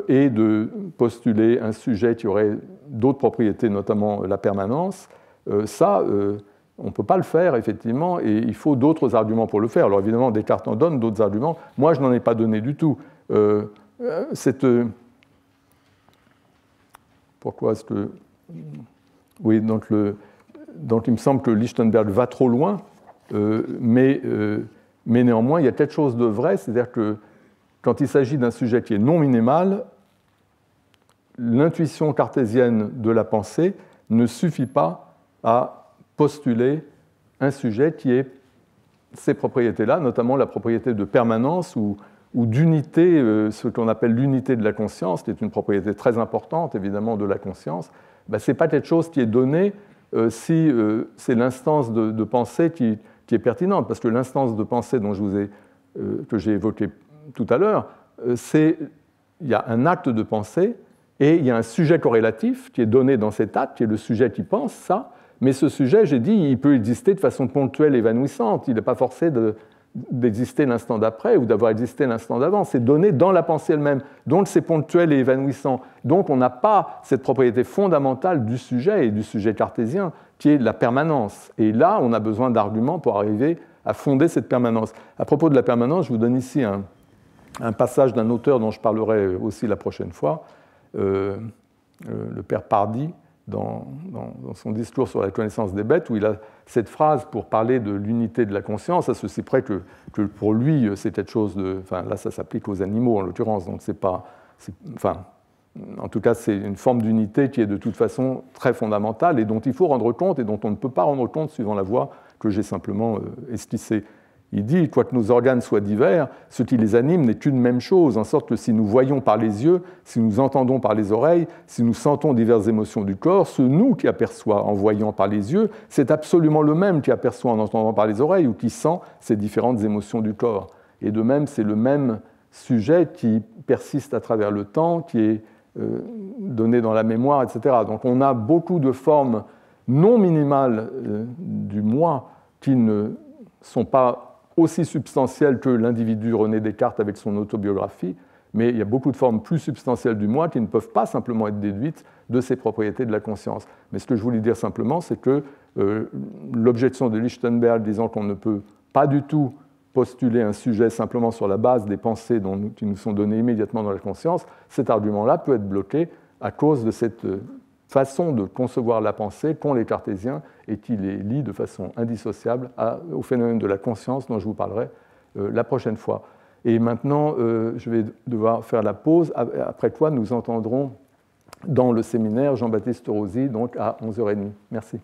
et de postuler un sujet qui aurait d'autres propriétés, notamment la permanence, ça, on ne peut pas le faire, effectivement, et il faut d'autres arguments pour le faire. Alors évidemment, Descartes en donne d'autres arguments. Moi, je n'en ai pas donné du tout. Pourquoi est-ce que... Oui, donc il me semble que Lichtenberg va trop loin, mais néanmoins, il y a quelque chose de vrai, c'est-à-dire que quand il s'agit d'un sujet qui est non minimal, l'intuition cartésienne de la pensée ne suffit pas à postuler un sujet qui ait ces propriétés-là, notamment la propriété de permanence ou d'unité, ce qu'on appelle l'unité de la conscience, qui est une propriété très importante, évidemment, de la conscience. Ce n'est pas quelque chose qui est donné si c'est l'instance de pensée qui est pertinente, parce que l'instance de pensée que j'ai évoquée tout à l'heure, il y a un acte de pensée et il y a un sujet corrélatif qui est donné dans cet acte, qui est le sujet qui pense ça, mais ce sujet, j'ai dit, il peut exister de façon ponctuelle, évanouissante, il n'est pas forcé d'exister l'instant d'après ou d'avoir existé l'instant d'avant, c'est donné dans la pensée elle-même, donc c'est ponctuel et évanouissant. Donc on n'a pas cette propriété fondamentale du sujet et du sujet cartésien, qui est la permanence. Et là, on a besoin d'arguments pour arriver à fonder cette permanence. À propos de la permanence, je vous donne ici un passage d'un auteur dont je parlerai aussi la prochaine fois, le père Pardy, dans son discours sur la connaissance des bêtes, où il a cette phrase pour parler de l'unité de la conscience, à ceci près que pour lui, c'est quelque chose de... Enfin, là, ça s'applique aux animaux, en l'occurrence, donc c'est pas... Enfin, en tout cas, c'est une forme d'unité qui est de toute façon très fondamentale et dont il faut rendre compte et dont on ne peut pas rendre compte suivant la voie que j'ai simplement esquissée. Il dit, quoique nos organes soient divers, ce qui les anime n'est qu'une même chose, en sorte que si nous voyons par les yeux, si nous entendons par les oreilles, si nous sentons diverses émotions du corps, ce nous qui aperçoit en voyant par les yeux, c'est absolument le même qui aperçoit en entendant par les oreilles ou qui sent ces différentes émotions du corps. Et de même, c'est le même sujet qui persiste à travers le temps, qui est donné dans la mémoire, etc. Donc on a beaucoup de formes non minimales du moi qui ne sont pas aussi substantielles que l'individu René Descartes avec son autobiographie, mais il y a beaucoup de formes plus substantielles du moi qui ne peuvent pas simplement être déduites de ces propriétés de la conscience. Mais ce que je voulais dire simplement, c'est que l'objection de Lichtenberg disant qu'on ne peut pas du tout postuler un sujet simplement sur la base des pensées qui nous sont données immédiatement dans la conscience, cet argument-là peut être bloqué à cause de cette façon de concevoir la pensée qu'ont les cartésiens et qui les lie de façon indissociable au phénomène de la conscience dont je vous parlerai la prochaine fois. Et maintenant, je vais devoir faire la pause, après quoi nous entendrons dans le séminaire Jean-Baptiste Rosy, donc à 11h30. Merci.